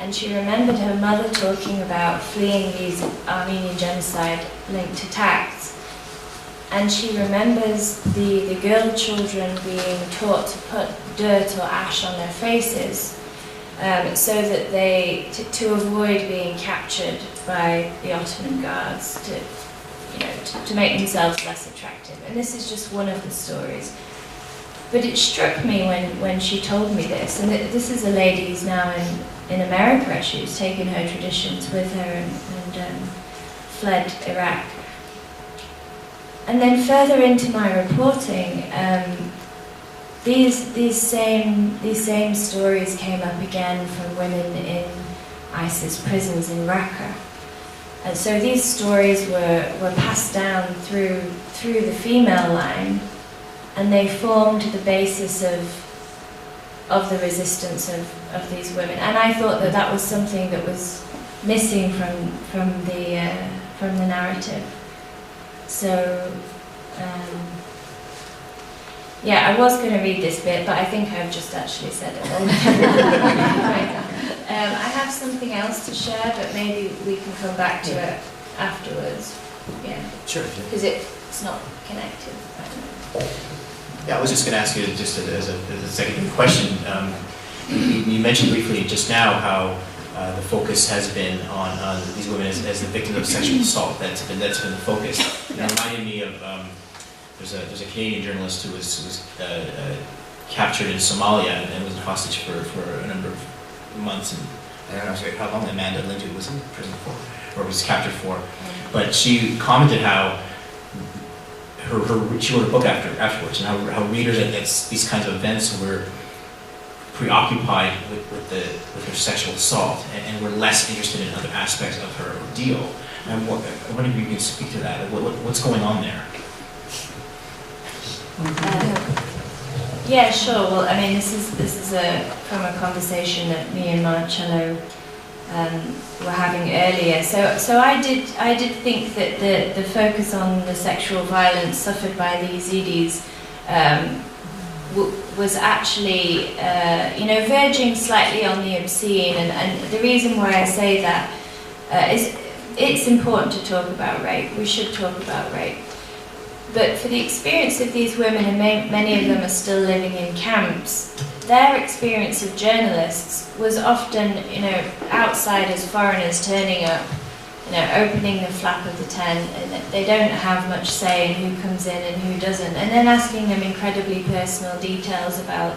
And she remembered her mother talking about fleeing these Armenian genocide linked attacks. And she remembers the girl children being taught to put dirt or ash on their faces so that to avoid being captured by the Ottoman guards, to make themselves less attractive. And this is just one of the stories. But it struck me when she told me this, and this is a lady who's now in America. She's taken her traditions with her and fled Iraq. And then further into my reporting, these same stories came up again from women in ISIS prisons in Raqqa. And so these stories were passed down through the female line, and they formed the basis of the resistance of these women. And I thought that was something that was missing from the narrative. So, yeah, I was going to read this bit, but I think I've just actually said it all. I have something else to share, but maybe we can come back to it afterwards. Yeah. Sure. Because it's not connected. Yeah, I was just going to ask you, just as a second question, you mentioned briefly just now how the focus has been on these women as the victims of sexual assault. That's been the focus. And it reminded me of there's a Canadian journalist who was captured in Somalia and was a hostage for a number of months. And I don't know how long Amanda Lindsay was in prison for, or was captured for. But she commented how she wrote a book afterwards, and how readers at these kinds of events were preoccupied with her sexual assault and were less interested in other aspects of her ordeal. And I wonder if you can speak to that. What's going on there? Yeah, sure. Well, I mean, this is from a conversation that me and Marcello were having earlier. So I did think that the focus on the sexual violence suffered by the Yazidis was actually, verging slightly on the obscene. And the reason why I say that is it's important to talk about rape. We should talk about rape. But for the experience of these women, and many of them are still living in camps, their experience of journalists was often, outsiders, foreigners turning up, opening the flap of the tent, and they don't have much say in who comes in and who doesn't, and then asking them incredibly personal details about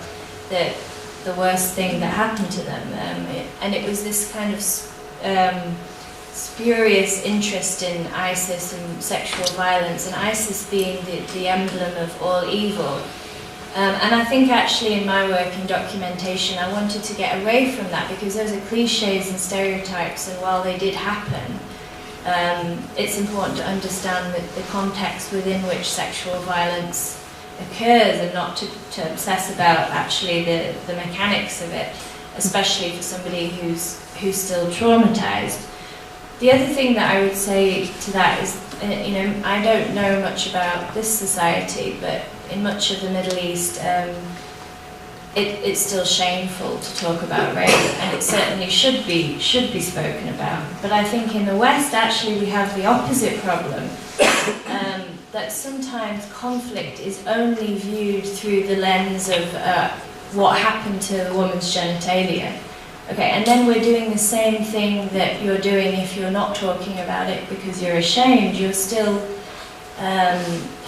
the worst thing that happened to them. And it was this kind of spurious interest in ISIS and sexual violence, and ISIS being the emblem of all evil. And I think actually in my work in documentation, I wanted to get away from that, because those are cliches and stereotypes, and while they did happen, it's important to understand the context within which sexual violence occurs, and not to obsess about actually the mechanics of it, especially for somebody who's still traumatized. The other thing that I would say to that is, I don't know much about this society, but in much of the Middle East, it's still shameful to talk about rape, and it certainly should be spoken about. But I think in the West, actually, we have the opposite problem, that sometimes conflict is only viewed through the lens of what happened to the woman's genitalia. Okay, and then we're doing the same thing that you're doing if you're not talking about it because you're ashamed. You're still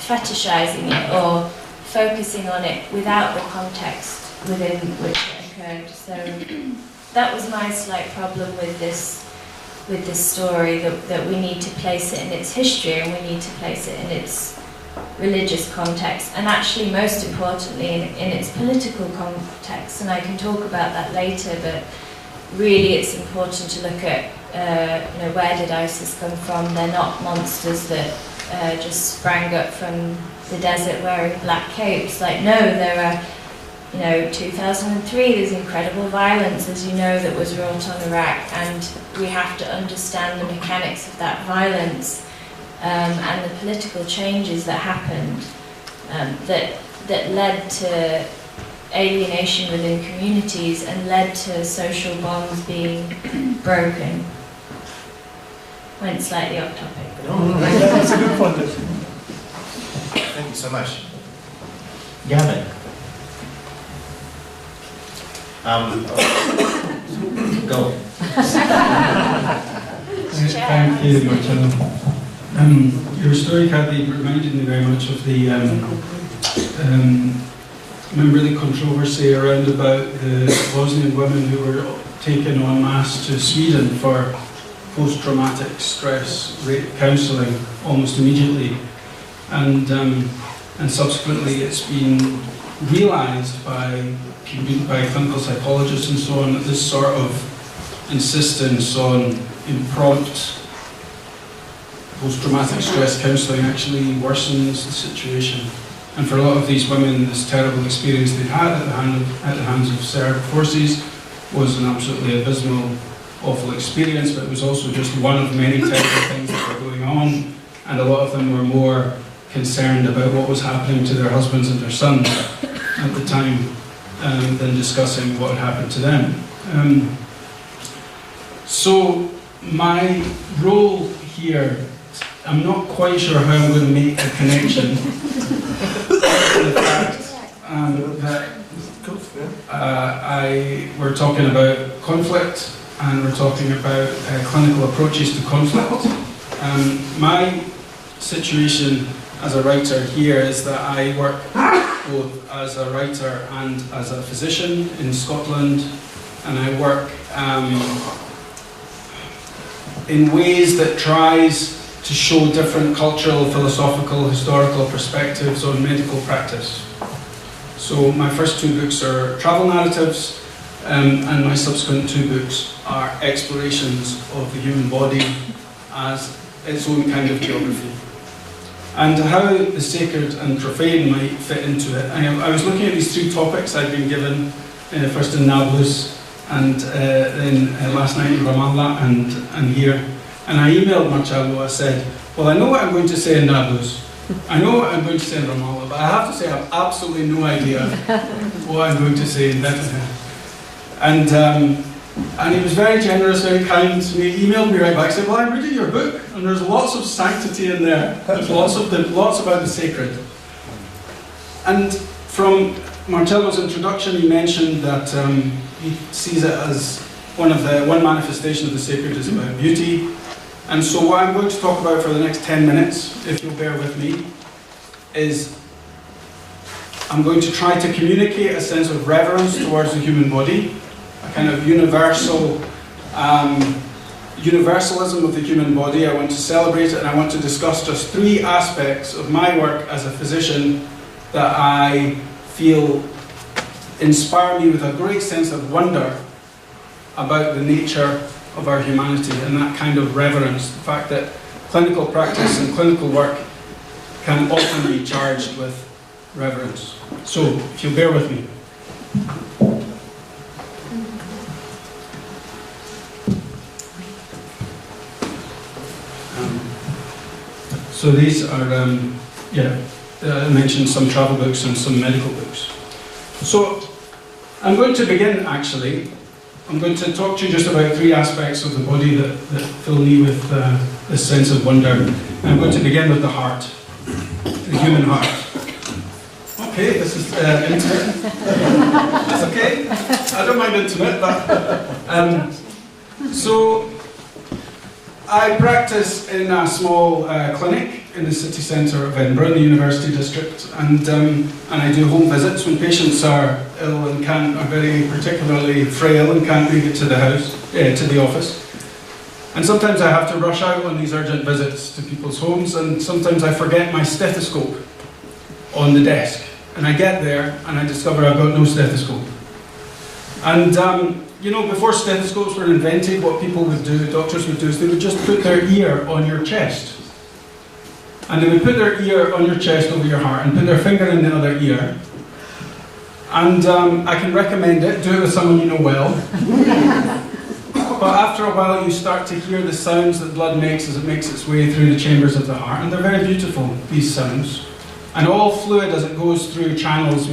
fetishizing it or focusing on it without the context within which it occurred. So that was my slight problem with this story, that we need to place it in its history, and we need to place it in its religious context, and actually most importantly in its political context. And I can talk about that later, but really it's important to look at where did ISIS come from. They're not monsters that just sprang up from the desert wearing black capes. Like, no, there are 2003, there's incredible violence, as you know, that was wrought on Iraq, and we have to understand the mechanics of that violence, and the political changes that happened, that led to alienation within communities and led to social bonds being broken. Went slightly off topic. No, that's a good point. Thank you so much. Gavin. Go. Thank you, Marcello. Your story, Kathy, reminded me very much of the remember the controversy around about the Bosnian women who were taken en masse to Sweden for post-traumatic stress counselling almost immediately, and subsequently it's been realised by clinical psychologists and so on that this sort of insistence on impromptu post-traumatic stress counselling actually worsens the situation. And for a lot of these women, this terrible experience they had at the hands of Serb forces was an absolutely abysmal, awful experience, but it was also just one of many terrible things that were going on, and a lot of them were more concerned about what was happening to their husbands and their sons at the time than discussing what had happened to them. So my role here, I'm not quite sure how I'm going to make the connection to the fact that we're talking about conflict, and we're talking about clinical approaches to conflict. My situation as a writer here is that I work both as a writer and as a physician in Scotland, and I work in ways that tries to show different cultural, philosophical, historical perspectives on medical practice. So my first two books are travel narratives, and my subsequent two books are explorations of the human body as its own kind of geography. And how the sacred and profane might fit into it. I was looking at these three topics I'd been given, first in Nablus, and then last night in Ramallah and here. And I emailed Marcello, I said, well, I know what I'm going to say in Nablus, I know what I'm going to say in Ramallah, but I have to say I have absolutely no idea what I'm going to say in Bethlehem. And he was very generous, very kind to me. He emailed me right back, said, well, I'm reading your book, and there's lots of sanctity in there. There's lots about the sacred. And from Marcello's introduction, he mentioned that he sees it as one manifestation of the sacred is about beauty. And so what I'm going to talk about for the next 10 minutes, if you'll bear with me, is I'm going to try to communicate a sense of reverence towards the human body, a kind of universalism of the human body. I want to celebrate it, and I want to discuss just 3 aspects of my work as a physician that I feel inspire me with a great sense of wonder about the nature of our humanity and that kind of reverence, the fact that clinical practice and clinical work can often be charged with reverence. So, if you'll bear with me. So these are, I mentioned some travel books and some medical books. So, I'm going to begin actually. I'm going to talk to you just about 3 aspects of the body that fill me with this sense of wonder. And I'm going to begin with the heart, the human heart. Okay, this is intimate. That's okay. I don't mind intimate, but so I practice in a small clinic in the city centre of Edinburgh, in the University District, and I do home visits when patients are ill and are very particularly frail and can't make it to the house, to the office. And sometimes I have to rush out on these urgent visits to people's homes, and sometimes I forget my stethoscope on the desk. And I get there and I discover I've got no stethoscope. And before stethoscopes were invented, what people would do, doctors would do, is they would just put their ear on your chest. And they would put their ear on your chest over your heart and put their finger in the other ear. And I can recommend it, do it with someone you know well. But after a while you start to hear the sounds that blood makes as it makes its way through the chambers of the heart. And they're very beautiful, these sounds. And all fluid as it goes through channels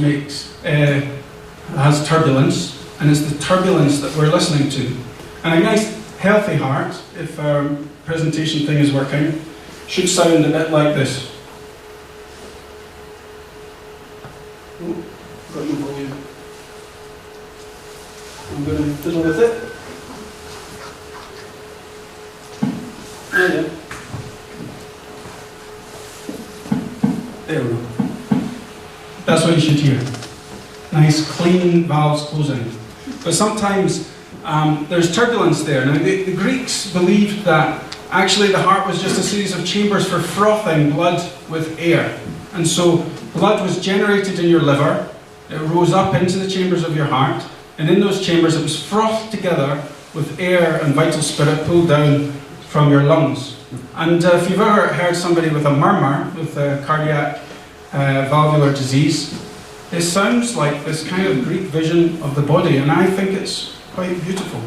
has turbulence. And it's the turbulence that we're listening to. And a nice, healthy heart, if our presentation thing is working, should sound a bit like this. Oh, got no volume. I'm going to fiddle with it. There we go. That's what you should hear. Nice, clean valves closing. But sometimes there's turbulence there. Now, the Greeks believed that actually the heart was just a series of chambers for frothing blood with air. And so blood was generated in your liver, it rose up into the chambers of your heart, and in those chambers it was frothed together with air and vital spirit pulled down from your lungs. And if you've ever heard somebody with a murmur, with a cardiac valvular disease, it sounds like this kind of Greek vision of the body, and I think it's quite beautiful.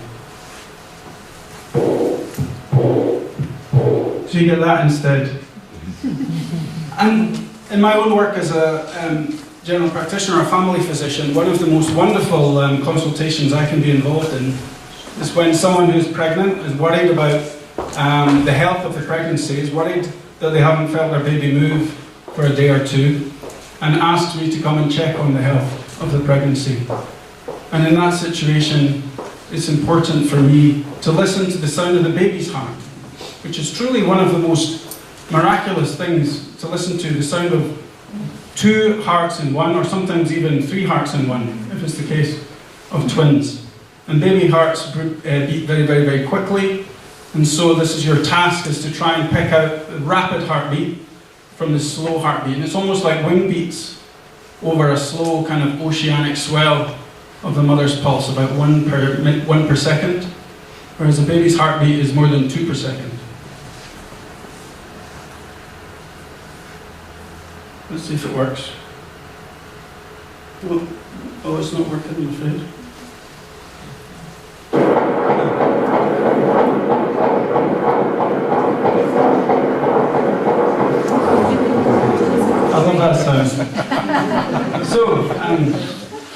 So you get that instead. And in my own work as a general practitioner, a family physician, one of the most wonderful consultations I can be involved in is when someone who's pregnant is worried about the health of the pregnancy, is worried that they haven't felt their baby move for a day or two, and asked me to come and check on the health of the pregnancy. And in that situation, it's important for me to listen to the sound of the baby's heart, which is truly one of the most miraculous things to listen to, the sound of 2 hearts in one, or sometimes even 3 hearts in one, if it's the case of twins. And baby hearts beat very, very, very quickly, and so this is your task, is to try and pick out the rapid heartbeat from the slow heartbeat. And it's almost like wing beats over a slow kind of oceanic swell of the mother's pulse, about 1 per second, whereas a baby's heartbeat is more than 2 per second. Let's see if it works. Oh, it's not working, I'm afraid. I love that sound.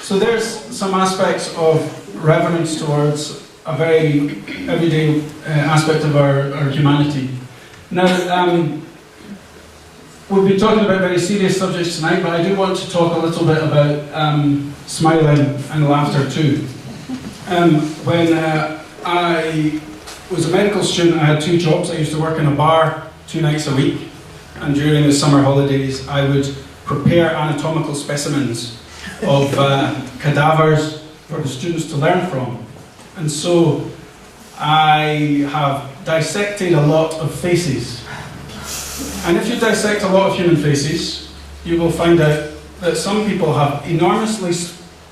So there's some aspects of reverence towards a very everyday aspect of our humanity. Now, we've been talking about very serious subjects tonight, but I do want to talk a little bit about smiling and laughter too. When I was a medical student, I had 2 jobs. I used to work in a bar 2 nights a week, and during the summer holidays I would prepare anatomical specimens of cadavers for the students to learn from. And so I have dissected a lot of faces. And if you dissect a lot of human faces, you will find out that some people have enormously,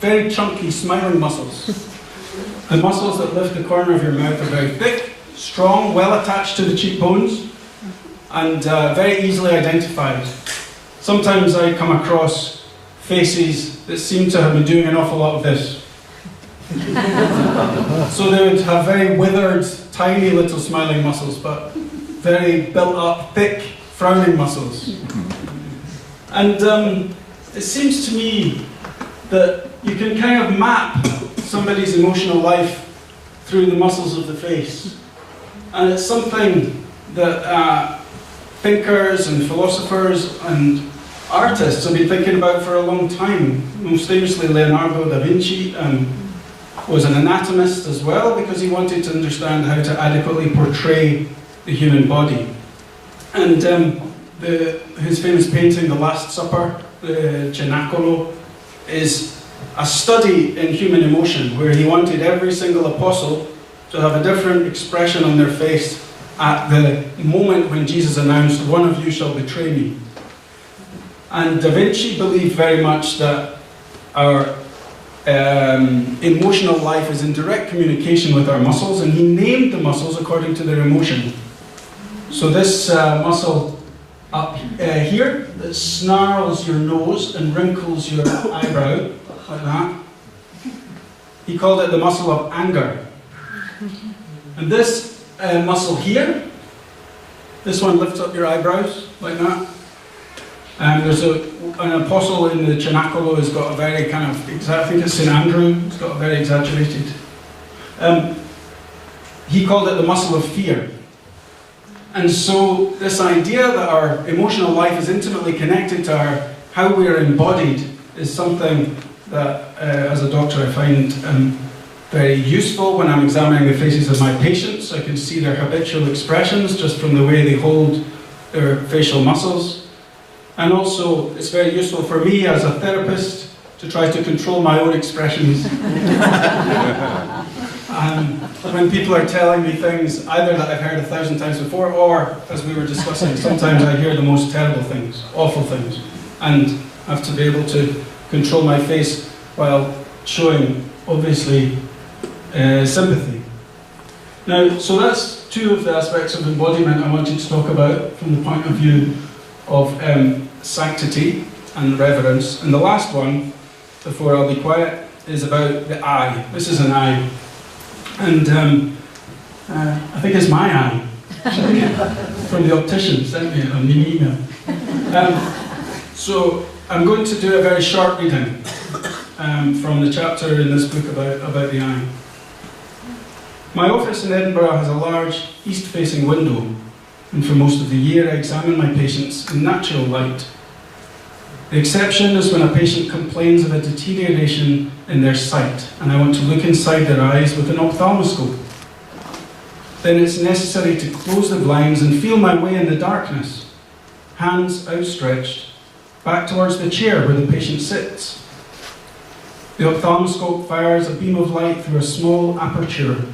very chunky smiling muscles. The muscles that lift the corner of your mouth are very thick, strong, well attached to the cheekbones, and very easily identified. Sometimes I come across faces that seem to have been doing an awful lot of this. So they would have very withered, tiny little smiling muscles, but very built up, thick, frowning muscles. And it seems to me that you can kind of map somebody's emotional life through the muscles of the face. And it's something that thinkers and philosophers and artists have been thinking about for a long time. Most famously, Leonardo da Vinci was an anatomist as well, because he wanted to understand how to adequately portray the human body. And his famous painting, The Last Supper, the Cenacolo, is a study in human emotion, where he wanted every single apostle to have a different expression on their face at the moment when Jesus announced, "One of you shall betray me." And Da Vinci believed very much that our emotional life is in direct communication with our muscles, and he named the muscles according to their emotion. So this muscle up here that snarls your nose and wrinkles your eyebrow, like that, he called it the muscle of anger. And this muscle here, this one lifts up your eyebrows, like that. There's an apostle in the Cenacolo who's got a very kind of, I think it's St. Andrew, it's got a very exaggerated. He called it the muscle of fear. And so this idea that our emotional life is intimately connected to how we are embodied is something that, as a doctor, I find very useful when I'm examining the faces of my patients. I can see their habitual expressions just from the way they hold their facial muscles. And also, it's very useful for me as a therapist to try to control my own expressions. When people are telling me things, either that I've heard 1,000 times before, or, as we were discussing, sometimes I hear the most terrible things, awful things, and have to be able to control my face while showing, obviously, sympathy. Now, so that's 2 of the aspects of embodiment I wanted to talk about from the point of view of sanctity and reverence. And the last one, before I'll be quiet, is about the eye. This is an eye. And I think it's my eye. From the optician, sent me an email. So I'm going to do a very short reading from the chapter in this book about the eye. My office in Edinburgh has a large east-facing window, and for most of the year I examine my patients in natural light. The exception is when a patient complains of a deterioration in their sight, and I want to look inside their eyes with an ophthalmoscope. Then it's necessary to close the blinds and feel my way in the darkness, hands outstretched, back towards the chair where the patient sits. The ophthalmoscope fires a beam of light through a small aperture.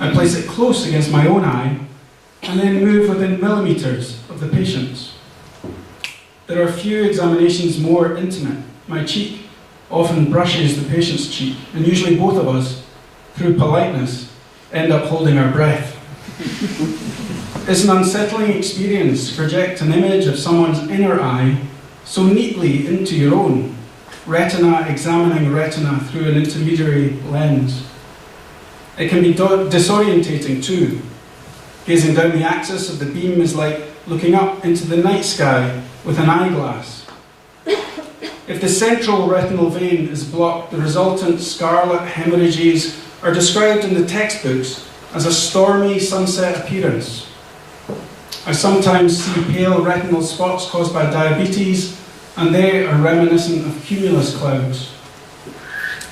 I place it close against my own eye, and then move within millimeters of the patient's. There are few examinations more intimate. My cheek often brushes the patient's cheek, and usually both of us, through politeness, end up holding our breath. It's an unsettling experience to project an image of someone's inner eye so neatly into your own, retina examining retina through an intermediary lens. It can be disorientating too. Gazing down the axis of the beam is like looking up into the night sky with an eyeglass. If the central retinal vein is blocked, the resultant scarlet hemorrhages are described in the textbooks as a stormy sunset appearance. I sometimes see pale retinal spots caused by diabetes, and they are reminiscent of cumulus clouds.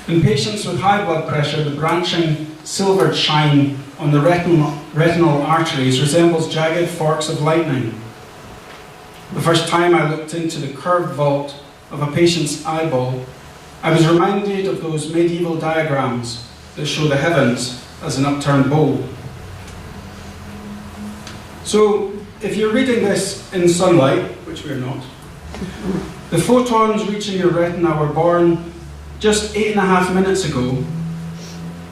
In patients with high blood pressure, the branching silvered shine on the retinal arteries resembles jagged forks of lightning. The first time I looked into the curved vault of a patient's eyeball, I was reminded of those medieval diagrams that show the heavens as an upturned bowl. So, if you're reading this in sunlight, which we're not, the photons reaching your retina were born just 8.5 minutes ago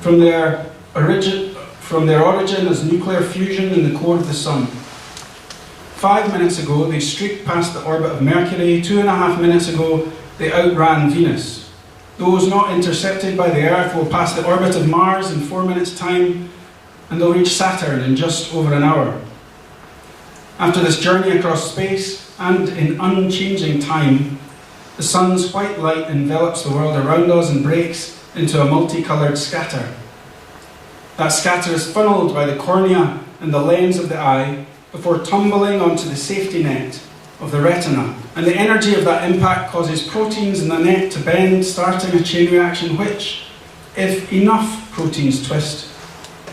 from their origin as nuclear fusion in the core of the sun. 5 minutes ago, they streaked past the orbit of Mercury. 2.5 minutes ago, they outran Venus. Those not intercepted by the Earth will pass the orbit of Mars in 4 minutes' time, and they'll reach Saturn in just over an hour. After this journey across space and in unchanging time, the sun's white light envelops the world around us and breaks into a multicoloured scatter. That scatter is funneled by the cornea and the lens of the eye before tumbling onto the safety net of the retina. And the energy of that impact causes proteins in the net to bend, starting a chain reaction which, if enough proteins twist,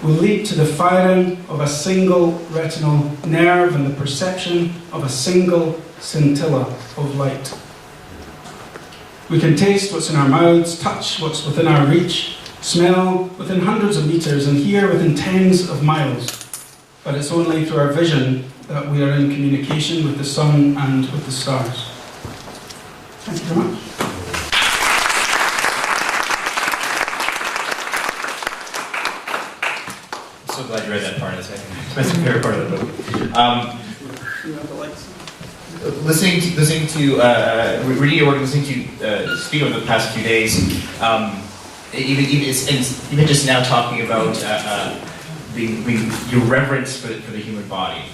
will lead to the firing of a single retinal nerve and the perception of a single scintilla of light. We can taste what's in our mouths, touch what's within our reach, smell within hundreds of meters, and hear within tens of miles. But it's only through our vision that we are in communication with the sun and with the stars. Thank you very much. I'm so glad you read that part. It's my favorite part of the book. Listening to reading your work, listening to you speak over the past few days, even just now talking about your reverence for the human body.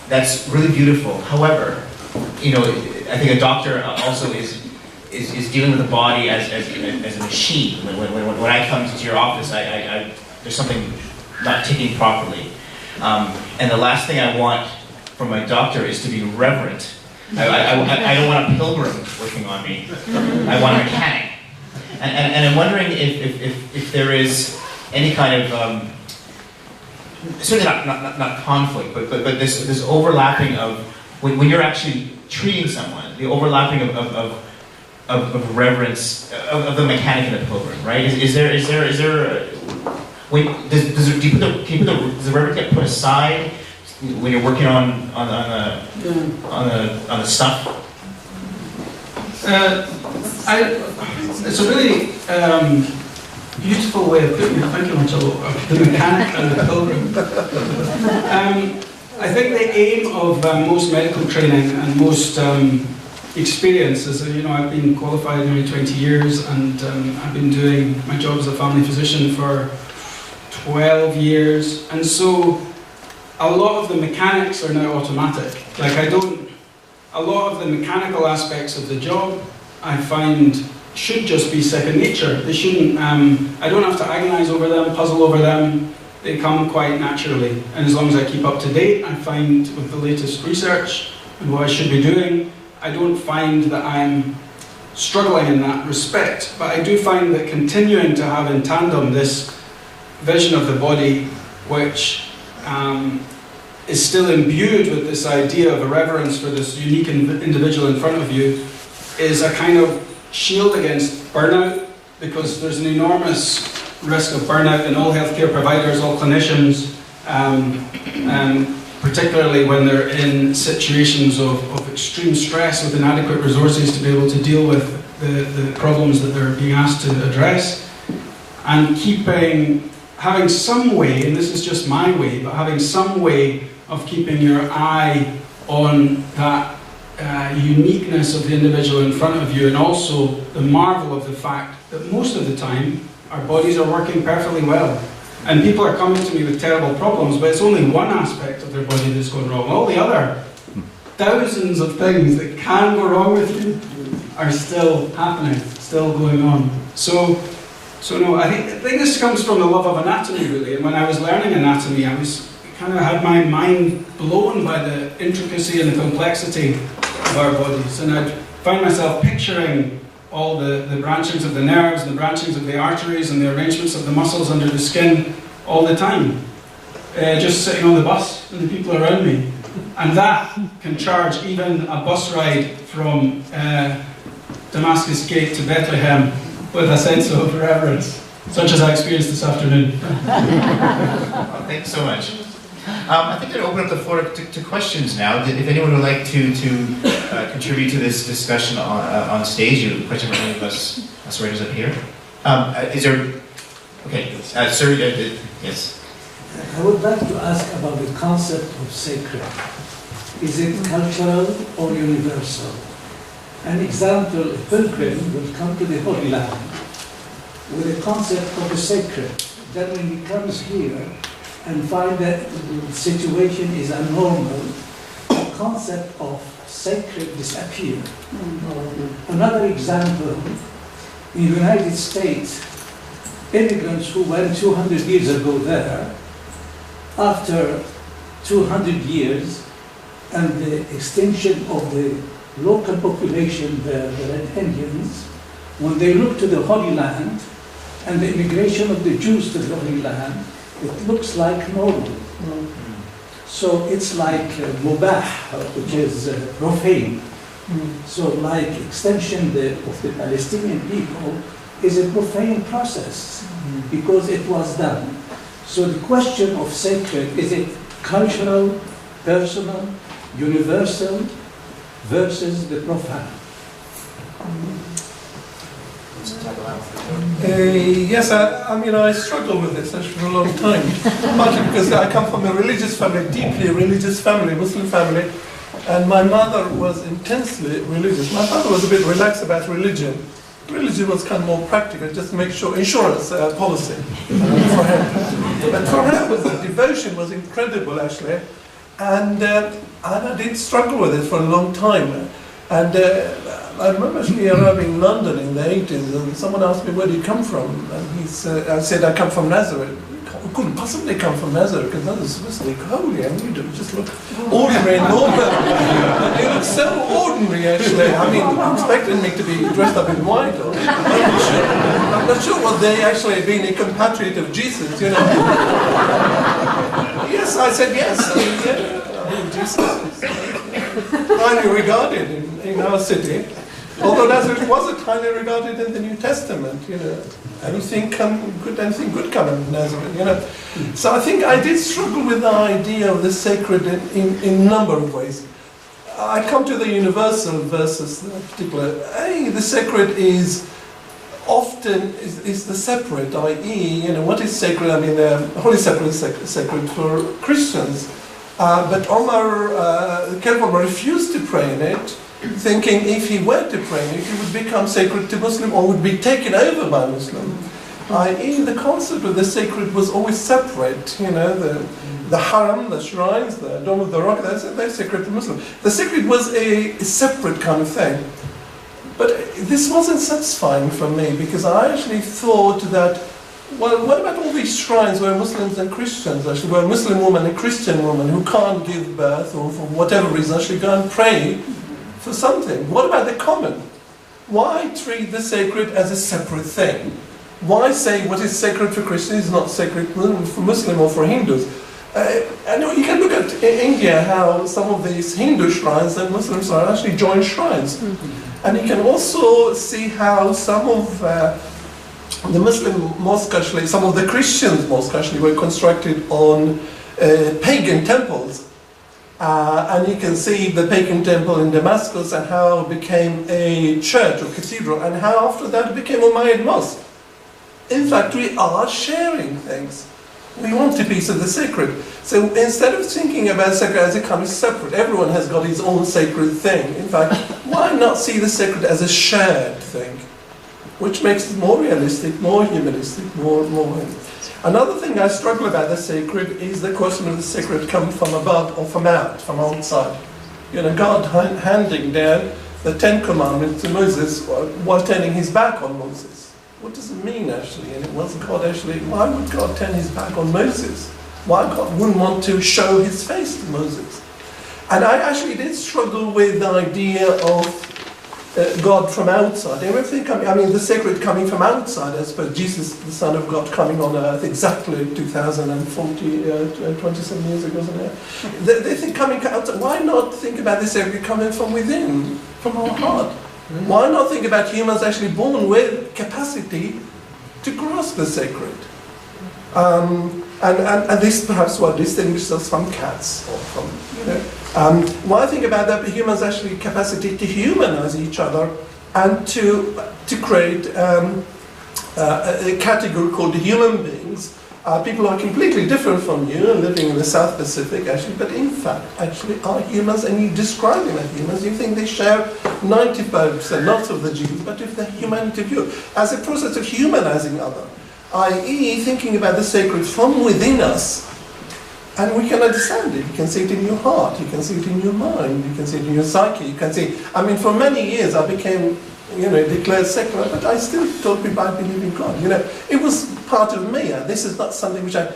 That's really beautiful. However, I think a doctor also is dealing with the body as a machine. When I come to your office, there's something not ticking properly, and the last thing I want from my doctor is to be reverent. I don't want a pilgrim working on me. I want a mechanic. And I'm wondering if there is any kind of certainly not conflict, but this overlapping of when you're actually treating someone, the overlapping of reverence of the mechanic and the pilgrim, right? Is there does the reverence get put aside when you're working on the stuff? It's a really beautiful way of putting it. Thank you, Angelo. The mechanic and the pilgrim. I think the aim of most medical training and most experience is, I've been qualified nearly 20 years, and I've been doing my job as a family physician for 12 years, and so a lot of the mechanics are now automatic. A lot of the mechanical aspects of the job I find should just be second nature. They shouldn't, I don't have to agonize over them, puzzle over them. They come quite naturally. And as long as I keep up to date, I find with the latest research and what I should be doing, I don't find that I'm struggling in that respect. But I do find that continuing to have in tandem this vision of the body, which is still imbued with this idea of a reverence for this unique individual in front of you, is a kind of shield against burnout, because there's an enormous risk of burnout in all healthcare providers, all clinicians, particularly when they're in situations of extreme stress with inadequate resources to be able to deal with the problems that they're being asked to address. And having some way, and this is just my way, but having some way of keeping your eye on that uniqueness of the individual in front of you, and also the marvel of the fact that most of the time our bodies are working perfectly well. And people are coming to me with terrible problems, but it's only one aspect of their body that's going wrong. All the other thousands of things that can go wrong with you are still happening, still going on. So no, I think this comes from the love of anatomy, really. And when I was learning anatomy, I was kind of had my mind blown by the intricacy and the complexity of our bodies. And I'd find myself picturing all the branchings of the nerves, and the branchings of the arteries, and the arrangements of the muscles under the skin all the time. Just sitting on the bus and the people around me. And that can charge even a bus ride from Damascus Gate to Bethlehem with a sense of reverence, such as I experienced this afternoon. Well, thanks so much. I think I'd open up the floor to questions now. If anyone would like to contribute to this discussion on stage, you have a question for any of us writers up here? Is there... Okay, sir, yes. I would like to ask about the concept of sacred. Is it cultural or universal? An example, a pilgrim will come to the Holy Land with a concept of the sacred. Then when he comes here and finds that the situation is abnormal, the concept of sacred disappears. Another example, in the United States, immigrants who went 200 years ago there, after 200 years and the extinction of the local population, the Red Indians, when they look to the Holy Land and the immigration of the Jews to the Holy Land, it looks like normal. So it's like mubah, which is profane. So like extension of the Palestinian people is a profane process because it was done. So the question of sacred, is it cultural, personal, universal, versus the profane? Yes, I mean, I struggle with this actually for a long time. Partly because I come from a religious family, deeply religious family, Muslim family, and my mother was intensely religious. My father was a bit relaxed about religion. Religion was kind of more practical, just to make sure, insurance policy for him. But for her, the devotion was incredible, actually. And I did struggle with it for a long time. And I remember actually arriving in London in the 80s, and someone asked me, where do you come from? And I said, I come from Nazareth. You couldn't possibly come from Nazareth, because Nazareth is supposed to be holy, and you just look ordinary and normal. You look so ordinary, actually. I mean, expecting me to be dressed up in white. I'm not sure what they actually being a compatriot of Jesus, you know. Yes, I said yes. I mean, Jesus is highly regarded in our city. Although Nazareth wasn't highly regarded in the New Testament, you know. Anything good come in Nazareth, you know. So I think I did struggle with the idea of the sacred in a number of ways. I come to the universal versus the particular. The sacred is often is the separate, i.e., you know, what is sacred? I mean, the Holy Sepulchre is sacred for Christians, but Omar Kefir refused to pray in it, thinking if he were to pray in it, it would become sacred to Muslim or would be taken over by Muslim. I.e., the concept of the sacred was always separate. You know, the haram, the shrines, the Dome of the Rock, they're sacred to Muslim. The sacred was a separate kind of thing. But this wasn't satisfying for me, because I actually thought that, well, what about all these shrines where Muslims and Christians, actually, where a Muslim woman and a Christian woman who can't give birth or for whatever reason actually go and pray for something? What about the common? Why treat the sacred as a separate thing? Why say what is sacred for Christians is not sacred for Muslim or for Hindus? I know you can look at India, how some of these Hindu shrines and Muslims are actually joint shrines. And you can also see how some of the Muslim mosques, actually, some of the Christian mosques actually were constructed on pagan temples. And you can see the pagan temple in Damascus and how it became a church or cathedral, and how after that it became a Umayyad mosque. In fact, we are sharing things. We want a piece of the sacred. So instead of thinking about sacred as a kind of separate, everyone has got his own sacred thing. In fact, why not see the sacred as a shared thing? Which makes it more realistic, more humanistic, more. Another thing I struggle about the sacred is the question of the sacred come from above or from outside. You know, God handing down the 10 Commandments to Moses while turning his back on Moses. What does it mean actually? And it was God actually, why would God turn his back on Moses? why God wouldn't want to show his face to Moses. And I actually did struggle with the idea of God from outside. Everything coming, I mean, the sacred coming from outside, I suppose Jesus, the Son of God, coming on earth exactly 27 years ago, isn't it? They think coming outside. Why not think about the sacred coming from within, from our heart? Why not think about humans actually born with capacity to grasp the sacred? And this perhaps what distinguishes us from cats or from, why think about that humans actually capacity to humanize each other and to create a category called human beings. People are completely different from you, living in the South Pacific actually, but in fact actually are humans, and you describe them as humans, you think they share 95% not of the genes, but of the humanity of you, as a process of humanizing other, i.e. thinking about the sacred from within us. And we can understand it. You can see it in your heart. You can see it in your mind. You can see it in your psyche. You can see. I mean, for many years I became, declared secular, but I still told people I believe in God. It was part of me. This is not something which I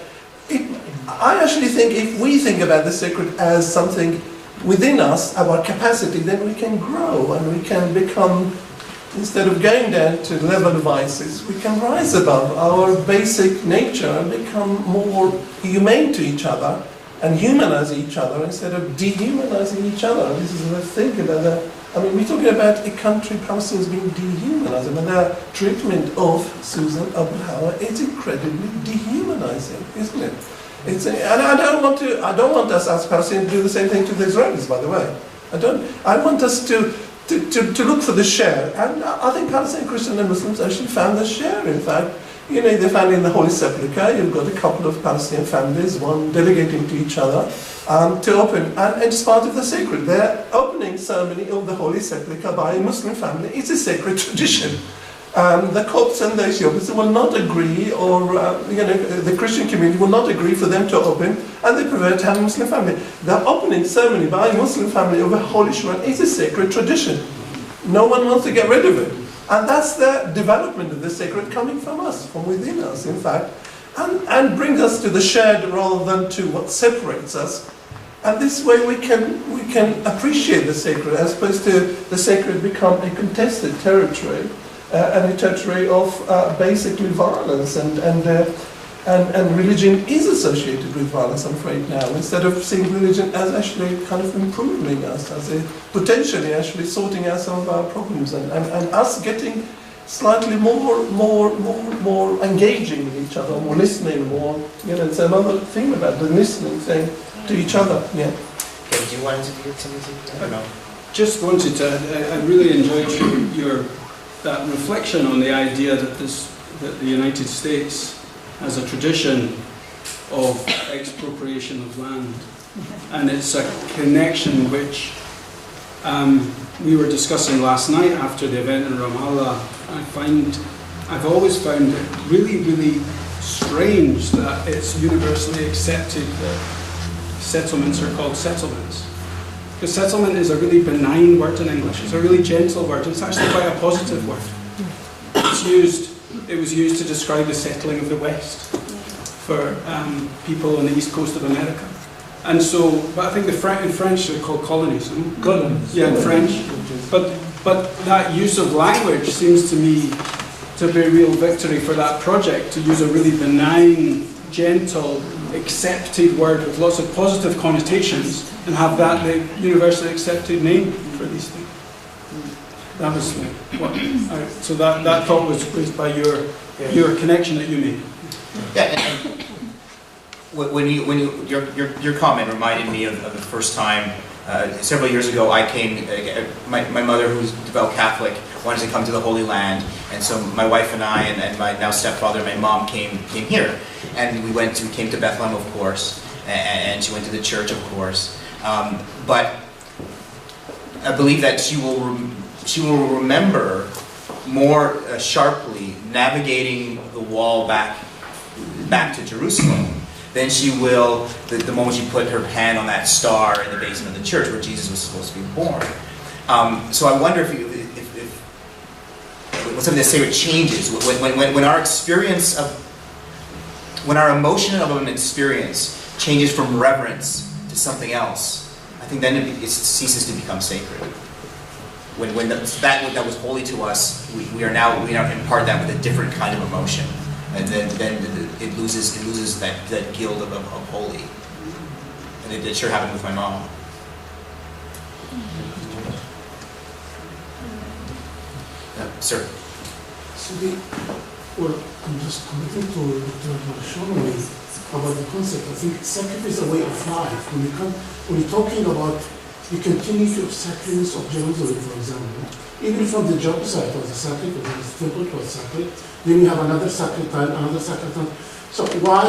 actually think if we think about the sacred as something within us, our capacity, then we can grow and we can become. Instead of going down to the level of ISIS, we can rise above our basic nature and become more humane to each other and humanize each other instead of dehumanizing each other. This is the thing about that. I mean, we're talking about a country, Palestinians being dehumanized. I mean, their treatment of Susan Abalhaw is incredibly dehumanizing, isn't it? And I don't want us as Palestinians to do the same thing to the Israelis, by the way. I want us to look for the share, and I think Palestinian Christians and Muslims actually found the share. In fact, they found in the Holy Sepulchre, you've got a couple of Palestinian families, one delegating to each other, to open, and it's part of the sacred. Their opening ceremony of the Holy Sepulchre by a Muslim family is a sacred tradition. The Copts and the Ethiopians will not agree, or the Christian community will not agree for them to open, and they prefer to have a Muslim family. The opening ceremony by a Muslim family of a holy Quran is a sacred tradition. No one wants to get rid of it. And that's the development of the sacred coming from us, from within us, in fact, and brings us to the shared rather than to what separates us. And this way we can appreciate the sacred, as opposed to the sacred become a contested territory. And a territory of basically violence, and religion is associated with violence, I'm afraid, now, instead of seeing religion as actually kind of improving us, as potentially actually sorting out some of our problems, and us getting slightly more engaging with each other, more listening, more, it's another thing about the listening thing to each other, yeah. Okay, do you want to get something? I don't know. Just wanted to, I really enjoyed that reflection on the idea that the United States has a tradition of expropriation of land, and it's a connection which we were discussing last night after the event in Ramallah. I've always found it really, really strange that it's universally accepted that settlements are called settlements. Because settlement is a really benign word in English. It's a really gentle word. It's actually quite a positive word. It was used to describe the settling of the West for people on the east coast of America. And so, but I think in French they're called colonies. Colonies. Yeah, in French. But that use of language seems to me to be a real victory for that project, to use a really benign, gentle, accepted word with lots of positive connotations and have that the universally accepted name for these things. That was so that thought was by your connection that you made. Yeah, and your comment reminded me of the first time several years ago I came. My mother, who's devout Catholic, wanted to come to the Holy Land, and so my wife and I and my now stepfather and my mom came here, and we came to Bethlehem, of course, and she went to the church, of course. But I believe that she will remember more sharply navigating the wall back to Jerusalem than she will the moment she put her hand on that star in the basement of the church where Jesus was supposed to be born. So I wonder if something that sacred changes when our experience of, when our emotion of an experience changes from reverence to something else, I think then it ceases to become sacred. When that was holy to us, we now impart that with a different kind of emotion, and then it loses that guild of holy. And it sure happened with my mom. Sir. So I'm just committing to Dr. Marshall about the concept. I think sacrifice is a way of life. When you're talking about the continuity of sacredness of Jerusalem, for example, even from the job site was a sacred, or the temple was sacred, then you have another sacred time, another sacred time. So why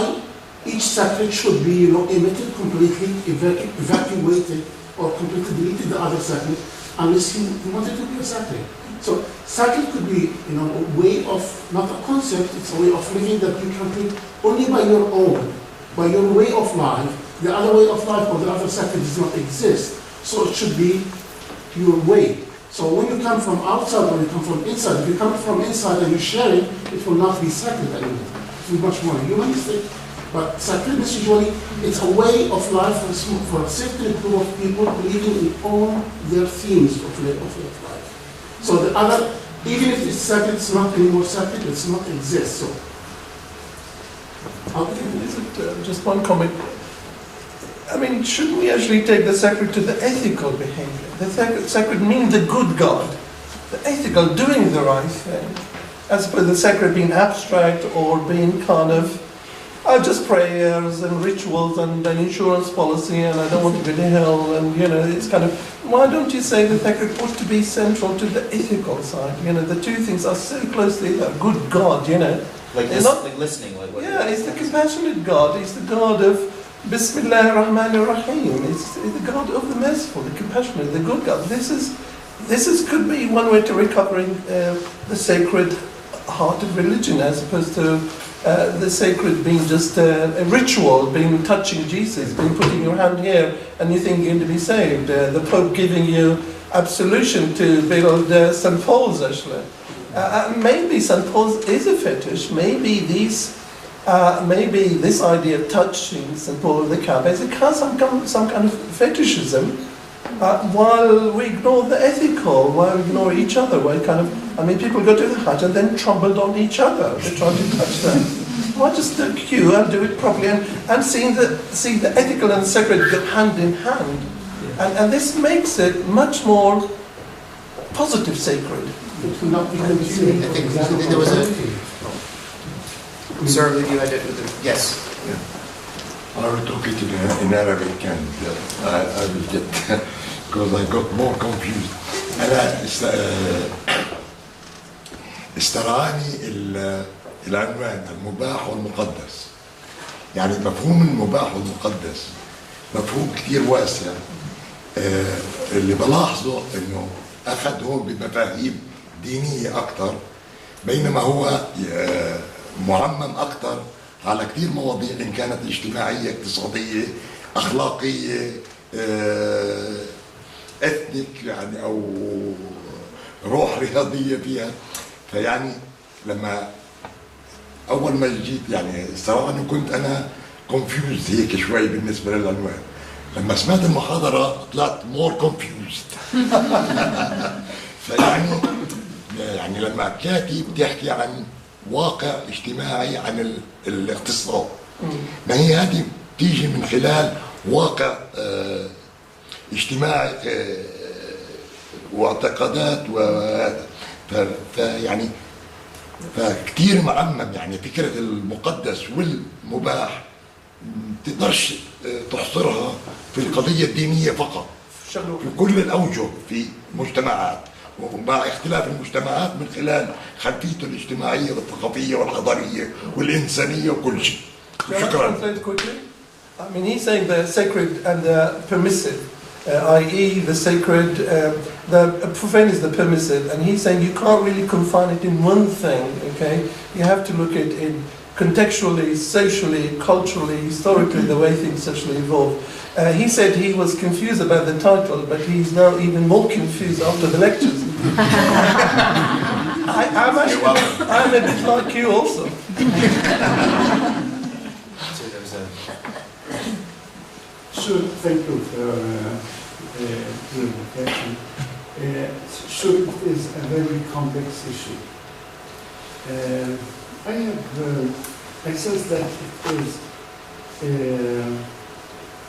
each sacred should be omitted completely, evacuated, or completely deleted the other sacred, unless you wanted to be a sacred? So sacred could be, a way of, not a concept, it's a way of living that you can live only by your own, by your way of life. The other way of life or the other sacred does not exist. So it should be your way. So when you come from outside, when you come from inside, if you come from inside and you share it, it will not be sacred anymore. It will be much more humanistic. But sacredness usually, it's a way of life for a certain group of people believing in all their themes of life. So the other, even if it's sacred, it's not anymore sacred, it does not exist. So, just one comment. I mean, shouldn't we actually take the sacred to the ethical behavior? The sacred means the good God, the ethical, doing the right thing, as opposed to the sacred being abstract or being kind of just prayers and rituals and an insurance policy, and I don't want to go to hell, and it's kind of, why don't you say the sacred ought to be central to the ethical side? The two things are so closely, good God, like listening. It's the compassionate God. It's the God of Bismillah ar-Rahman ar-Rahim. It's the God of the merciful, the compassionate, the good God. This could be one way to recovering the sacred heart of religion, as opposed to the sacred being just a ritual, being touching Jesus, being putting your hand here and you think you're going to be saved. The Pope giving you absolution to build St. Paul's, actually. Maybe St. Paul's is a fetish. Maybe this idea of touching St. Paul of the Kaaba is some kind of fetishism, while we ignore the ethical, while we ignore each other, people go to the Hajj and then trample on each other. They try to touch them. Why just do queue and do it properly and see the ethical and the sacred go hand in hand, and this makes it much more positive sacred. It will not be consumed. I think there was Sir, you had it with the, yes. I will talk it in Arabic, and I will get, because I got more confused. أنا استرعاني العنوان المباح والمقدس. يعني مفهوم المباح والمقدس مفهوم كثير واسع. اللي بلاحظه إنه أخذ هون بمفاهيم دينية أكثر، بينما هو معمم أكثر على كثير مواضيع، إن كانت اجتماعية، اقتصادية، أخلاقية، إثنيك، يعني أو روح رياضية فيها. فيعني لما أول ما جيت، يعني الصراحة إنه كنت أنا confused هيك شوي بالنسبة للعنوان. لما سمعت المحاضرة طلعت more confused. يعني لما كاتب بتحكي عن واقع اجتماعي، عن الاقتصاد، ما هي هذه تيجي من خلال واقع اجتماعي واعتقادات وهذا. فيعني فكتير معمم، يعني فكرة المقدس والمباح تقدرش تحصرها في القضية الدينية فقط، في كل الأوجه في مجتمعات، ومع اختلاف المجتمعات من خلال خلفيته الاجتماعية والثقافية والحضارية والإنسانية وكل شيء. شكرا. I mean, he's saying the sacred and the permissive, i.e. the sacred, the profane is the permissive, and he's saying you can't really confine it in one thing, okay? You have to look at it contextually, socially, culturally, historically, the way things actually evolve. He said he was confused about the title, but he's now even more confused after the lectures. I'm a bit like you also. So there was a Sure, thank you for your invitation. Sure, it is a very complex issue. I sense that it is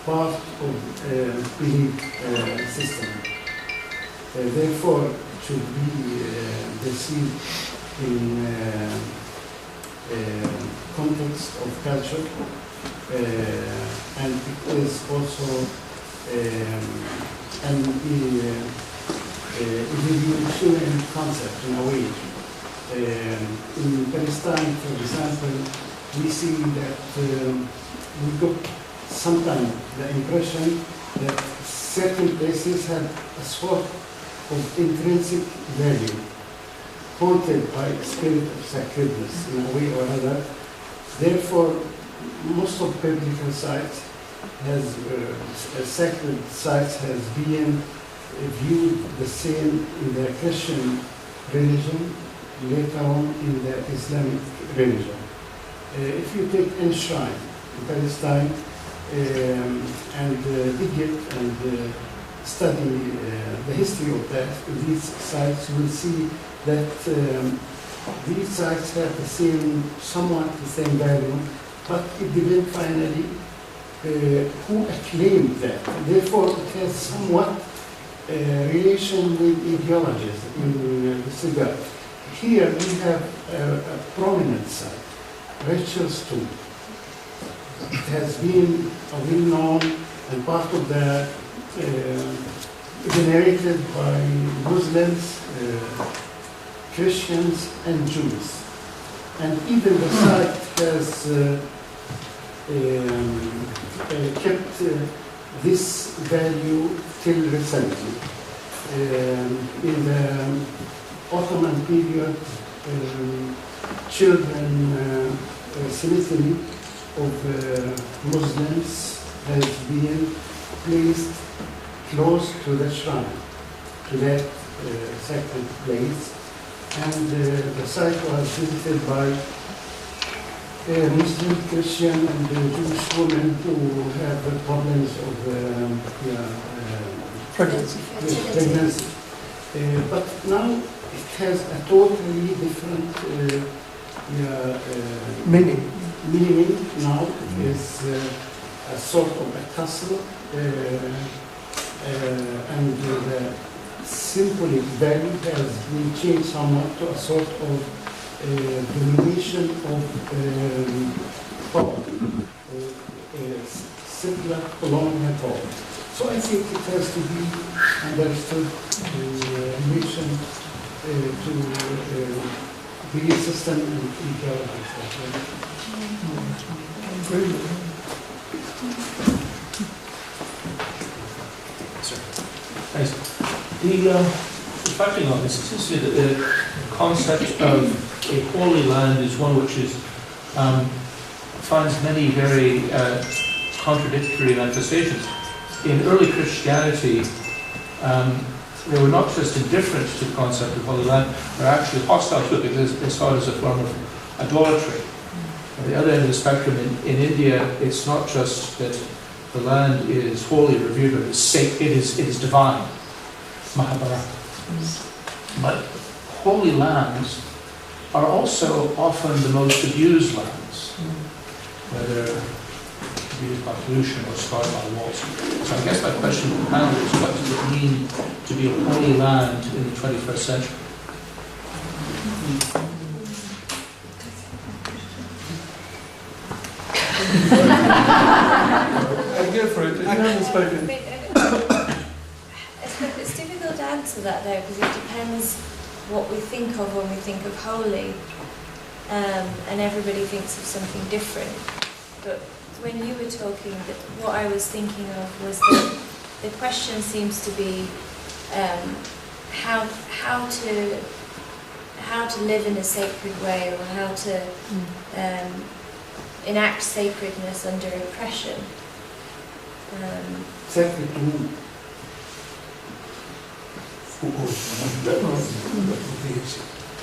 part of belief system. Therefore, it should be perceived in context of culture, and it is also an evolutionary concept in a way. In Palestine, for example, we see that we got sometimes the impression that certain places have a sort of intrinsic value, haunted by a spirit of sacredness in a way or other. Therefore, most of biblical sites has sacred sites has been viewed the same in the Christian religion, later on in the Islamic religion. If you take any shrine in Palestine and Egypt and study the history of these sites, you will see that these sites have the same, somewhat the same value, but it depends finally who acclaimed that. Therefore, it has somewhat relation with ideologies in this regard. Here we have a prominent site, Rachel's tomb. It has been well-known and part of the venerated by Muslims, Christians, and Jews. And even the site has kept this value till recently. In the Ottoman period, children cemetery of Muslims has been placed close to the shrine, to that sacred place, and the site was visited by Muslim, Christian, and Jewish women who have problems of pregnancy. But now it has a totally different meaning. Now it is a sort of a castle, and the symbolic value has been changed somewhat to a sort of domination of power, simpler colonial power. So I think it has to be understood in relation to belief system and ideology. Reflecting on this, it seems to me that the concept of a holy land is one which is finds many very contradictory manifestations. In early Christianity, they were not just indifferent to the concept of holy land, they were actually hostile to it because they saw it as a form of idolatry. At the other end of the spectrum, in India, it's not just that the land is holy, revered, but it's sacred, it is divine. Mahabharata. But holy lands are also often the most abused lands, whether abused by pollution or scarred by wars. So I guess my question to the panel is, what does it mean to be a holy land in the 21st century? I go for it. I haven't spoken. It's difficult to answer that though, because it depends what we think of when we think of holy, and everybody thinks of something different. But when you were talking, what I was thinking of was that the question seems to be how to live in a sacred way, or how to enact sacredness under oppression. Sacred to whom?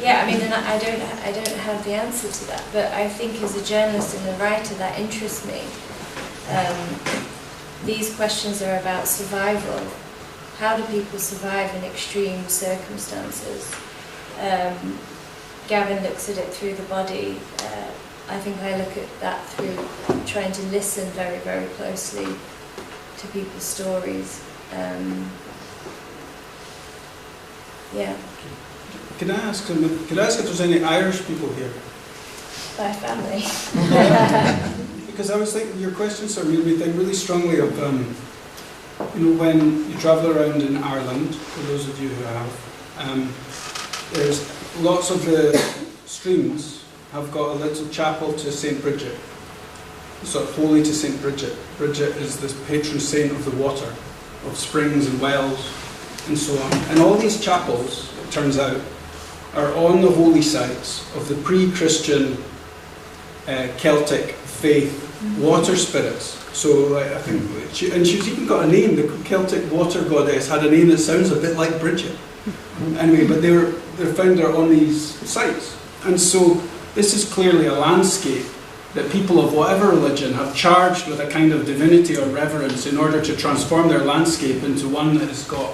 Yeah, I mean, and I don't have the answer to that, but I think as a journalist and a writer that interests me. these questions are about survival. How do people survive in extreme circumstances? Gavin looks at it through the body. I think I look at that through trying to listen very, very closely to people's stories. Yeah. Could I ask if there's any Irish people here? By family. Because I was thinking, your question sort of made me think really strongly of, when you travel around in Ireland, for those of you who have, there's lots of the streams have got a little chapel to St. Bridget, sort of holy to St. Bridget. Bridget is the patron saint of the water, of springs and wells, and so on. And all these chapels, it turns out, are on the holy sites of the pre-Christian Celtic faith water spirits. So I think, she's even got a name. The Celtic water goddess had a name that sounds a bit like Bridget. Anyway, but they're found there on these sites, and so this is clearly a landscape that people of whatever religion have charged with a kind of divinity or reverence in order to transform their landscape into one that has got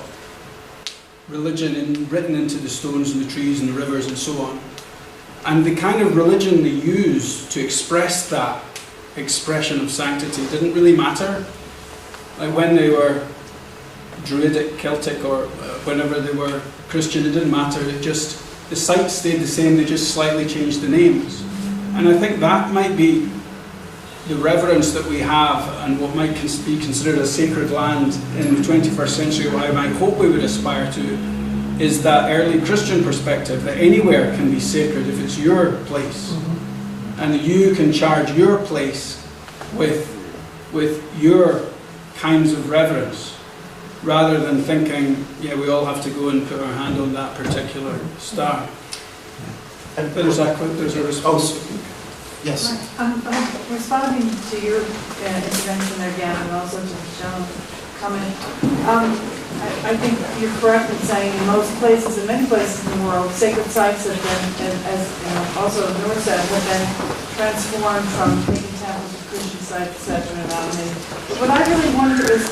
religion written into the stones and the trees and the rivers and so on. And the kind of religion they used to express that expression of sanctity didn't really matter. Like when they were Druidic, Celtic, or whenever they were Christian, it didn't matter. The sites stayed the same, they just slightly changed the names. And I think that might be the reverence that we have and what might be considered a sacred land in the 21st century, what I might hope we would aspire to, is that early Christian perspective that anywhere can be sacred if it's your place. And that you can charge your place with your kinds of reverence, rather than thinking, yeah, we all have to go and put our hand on that particular star. And there's a response. Yes. I'm responding to your intervention there, Gavin, and also to Joan's comment. I think you're correct in saying in most places, in many places in the world, sacred sites have been, as also Noor said, have been transformed from pagan temples to Christian sites, etc. But what I really wonder is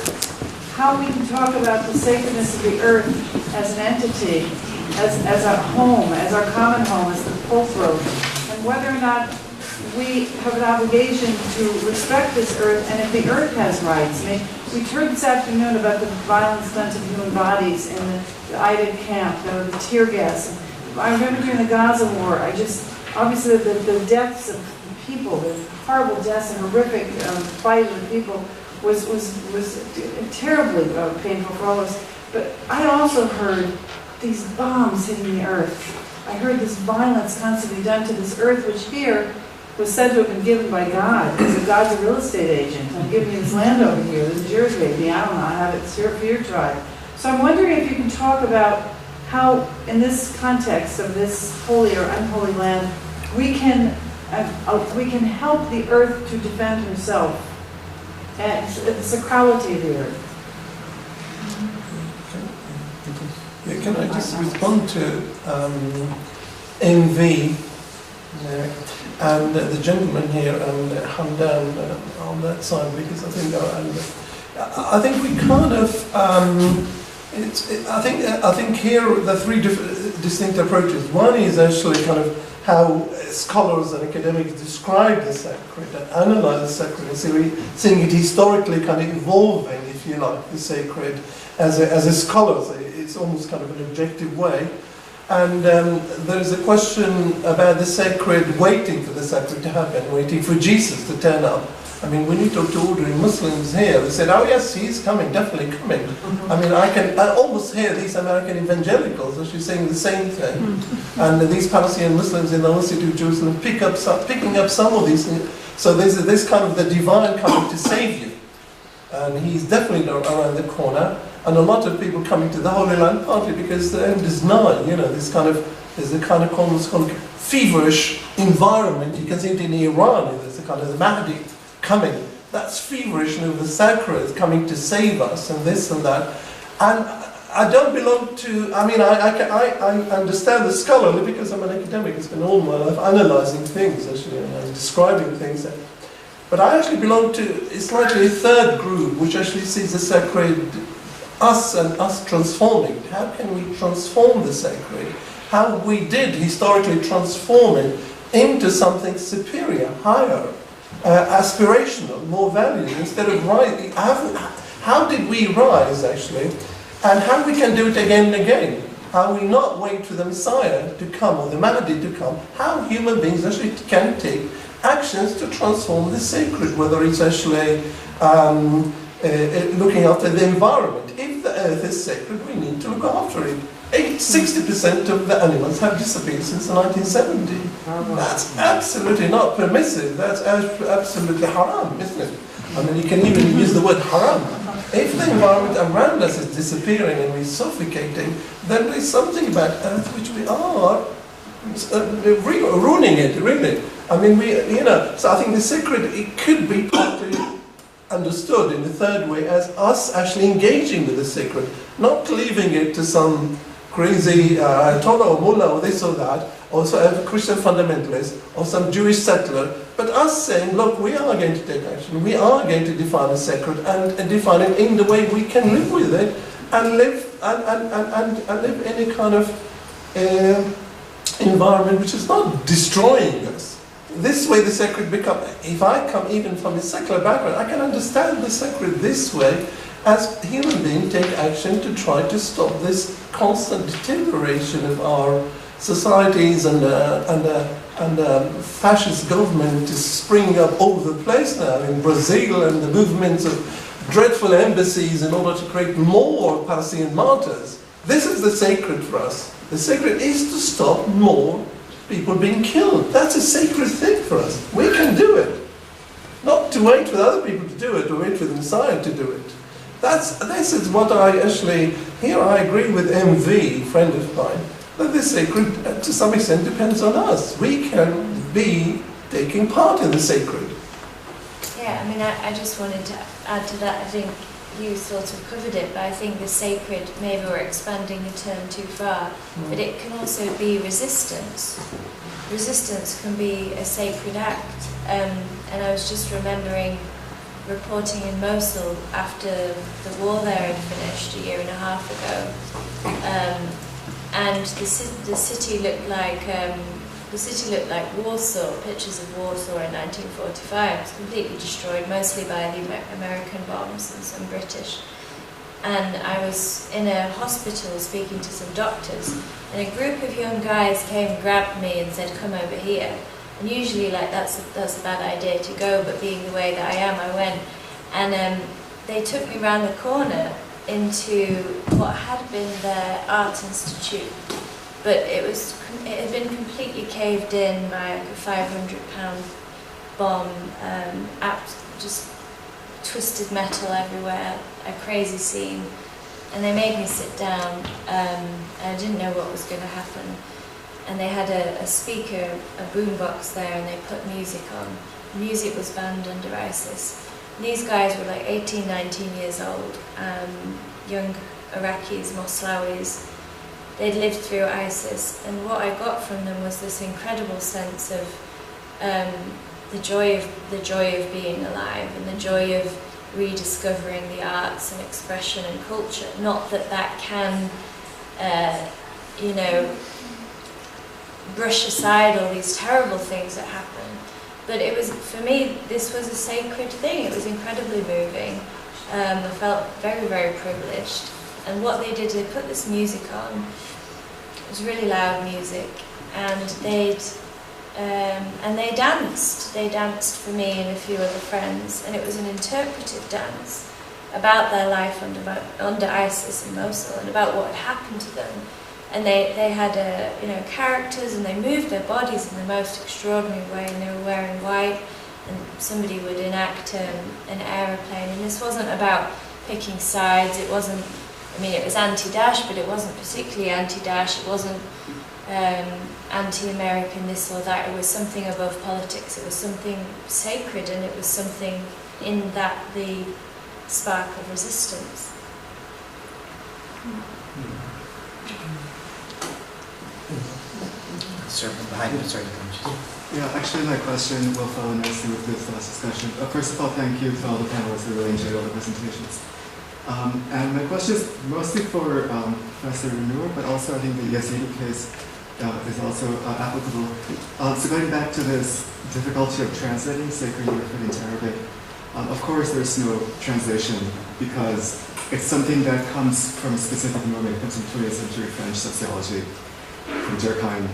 how we can talk about the sacredness of the earth as an entity, as a home, as our common home, as the fulcrum, and whether or not we have an obligation to respect this earth, and if the earth has rights. I mean, we heard this afternoon about the violence done to human bodies in the Aidid camp, the tear gas. I remember during the Gaza war, obviously the deaths of people, the horrible deaths and horrific fight of the people was terribly painful for all of us. But I also heard these bombs hitting the earth. I heard this violence constantly done to this earth, which here was said to have been given by God, because God's a real estate agent. I'm giving you this land over here, this is yours, baby. I don't know, I have it for your tribe. So I'm wondering if you can talk about how, in this context of this holy or unholy land, we can help the earth to defend herself and the sacrality of the earth. Yeah, can I just respond to MV and the gentleman here and Hamdan on that side, because I think we kind of I think here the three distinct approaches. One is actually kind of how scholars and academics describe the sacred and analyze the sacred, and seeing it historically kind of evolving, if you like, the sacred as a scholar. It's almost kind of an objective way. And there's a question about the sacred, waiting for the sacred to happen, waiting for Jesus to turn up. I mean, when you talk to ordinary Muslims here, they said, oh yes, he's coming, definitely coming. I mean, I almost hear these American evangelicals actually saying the same thing. And these Palestinian Muslims in the old city of Jerusalem picking up some of these things. So there's this kind of the divine coming to save you. And he's definitely around the corner. And a lot of people coming to the Holy Land, partly because the end is nigh. There's a kind of almost feverish environment. You can see it in Iran. There's a kind of the Mahdi coming. That's feverish, the sacred coming to save us, and this and that. And I don't belong to. I mean, I understand the scholarly because I'm an academic. I spend all my life analysing things, actually, and describing things. But I actually belong to a slightly third group, which actually sees the sacred, us and us transforming. How can we transform the sacred? How we did historically transform it into something superior, higher, aspirational, more valued, instead of rising. How did we rise, actually? And how we can do it again and again. How we not wait for the Messiah to come, or the Mahdi to come. How human beings actually can take actions to transform the sacred, whether it's actually looking after the environment. If the earth is sacred, we need to look after it. 60% of the animals have disappeared since 1970. That's absolutely not permissive. That's absolutely haram, isn't it? I mean, you can even use the word haram. If the environment around us is disappearing and we're suffocating, then there's something about Earth which we are ruining it, really. I mean, so I think the sacred, it could be partly understood in the third way as us actually engaging with the sacred, not leaving it to some crazy Ayatollah or mullah or this or that, or a Christian fundamentalist, or some Jewish settler, but us saying, look, we are going to take action, we are going to define the sacred and define it in the way we can live with it, and live and live in a kind of environment which is not destroying us. This way the sacred becomes, if I come even from a secular background, I can understand the sacred this way, as human beings take action to try to stop this constant deterioration of our societies, and fascist government is springing up all over the place now in Brazil, and the movements of dreadful embassies in order to create more Palestinian martyrs. This is the sacred for us. The sacred is to stop more people being killed. That's a sacred thing for us. We can do it. Not to wait for other people to do it, or wait for the Messiah to do it. This is what I actually, here I agree with MV, friend of mine, that the sacred, to some extent, depends on us. We can be taking part in the sacred. Yeah, I mean, I just wanted to add to that. I think you sort of covered it, but I think the sacred, maybe we're expanding the term too far, but it can also be resistance. Resistance can be a sacred act. And I was just remembering reporting in Mosul after the war there had finished a year and a half ago, and the city looked like Warsaw. Pictures of Warsaw in 1945. It was completely destroyed, mostly by the American bombs and some British. And I was in a hospital speaking to some doctors, and a group of young guys came and grabbed me and said, "Come over here." And usually, like, that's a bad idea to go, but being the way that I am, I went. And they took me round the corner into what had been their art institute, but it had been completely caved in by like a 500-pound bomb, just twisted metal everywhere, a crazy scene. And they made me sit down, and I didn't know what was going to happen. And they had a speaker, a boombox there, and they put music on. Music was banned under ISIS. And these guys were like 18, 19 years old, young Iraqis, Moslawis. They'd lived through ISIS, and what I got from them was this incredible sense of the joy of being alive, and the joy of rediscovering the arts and expression and culture. Not that can, brush aside all these terrible things that happen. But it was, for me, this was a sacred thing. It was incredibly moving. I felt very, very privileged. And what they did, they put this music on. It was really loud music, and they danced. They danced for me and a few other friends, and it was an interpretive dance about their life under ISIS in Mosul, and about what had happened to them. And they had characters, and they moved their bodies in the most extraordinary way, and they were wearing white, and somebody would enact an aeroplane. And this wasn't about picking sides. It wasn't, it was anti-Daesh, but it wasn't particularly anti-Daesh. It wasn't anti-American, this or that. It was something above politics. It was something sacred, and it was something in that the spark of resistance. sir from behind you. Sorry. Yeah, actually my question will follow nicely with this last discussion. First of all, thank you to all the panelists. I really enjoyed all the presentations. And my question is mostly for Professor Noor, but also I think the Yazidi case is also applicable. So going back to this difficulty of translating sacred European into Arabic, of course there's no translation because it's something that comes from a specific moment. It comes from 20th century French sociology, from Durkheim.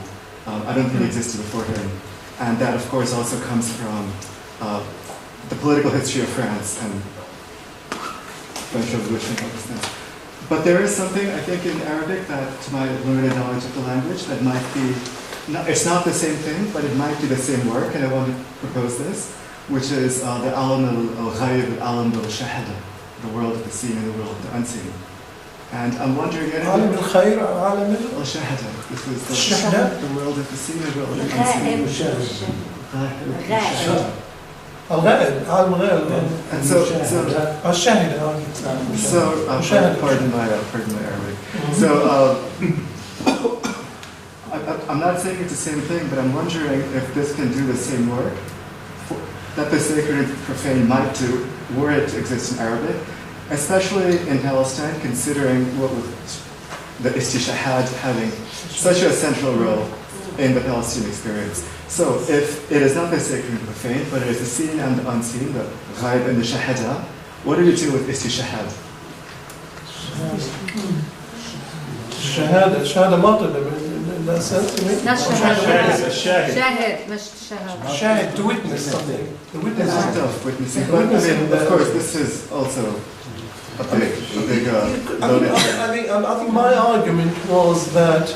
I don't think it existed before him. And that, of course, also comes from the political history of France and French Revolution. But there is something, I think, in Arabic that, to my limited knowledge of the language, that might be, it's not the same thing, but it might be the same work, and I want to propose this, which is the Alam al-Ghayb al-Alam al-Shahada, the world of the seen and the world of the unseen. And I'm wondering, Alam al-Khayr, Alam al-Shahada. This was Shahada? the world of the seen and the world of the unseen. الغائب عالم غائب And so الشاهد pardon my Arabic. So I'm not saying it's the same thing, but I'm wondering if this can do the same work that the sacred and profane might do were it to exist in Arabic, especially in Palestine, considering what the istishahad having such a central role in the Palestinian experience. So if it is not the sacred and profane, but it is the seen and the unseen, the ghaib and the shahada, what do you do with istishahad? Shahada martyrdom in that sense, you mean? Not shahada. Shahid. Shahid. Shahid, to witness something. The An act of witnessing. But I mean, of course, this is also a big I think my argument was that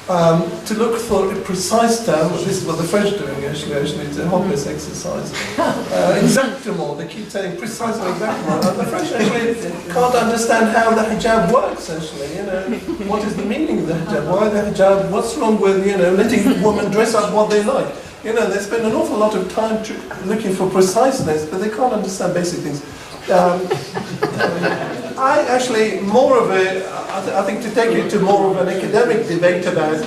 to look for a precise term, this is what the French are doing actually, it's a hopeless exercise. Exactement, they keep saying precisely exactement. And the French actually can't understand how the hijab works actually, what is the meaning of the hijab, why the hijab, what's wrong with, letting women dress up what they like. They spend an awful lot of time looking for preciseness, but they can't understand basic things. I actually, more of I think to take it to more of an academic debate about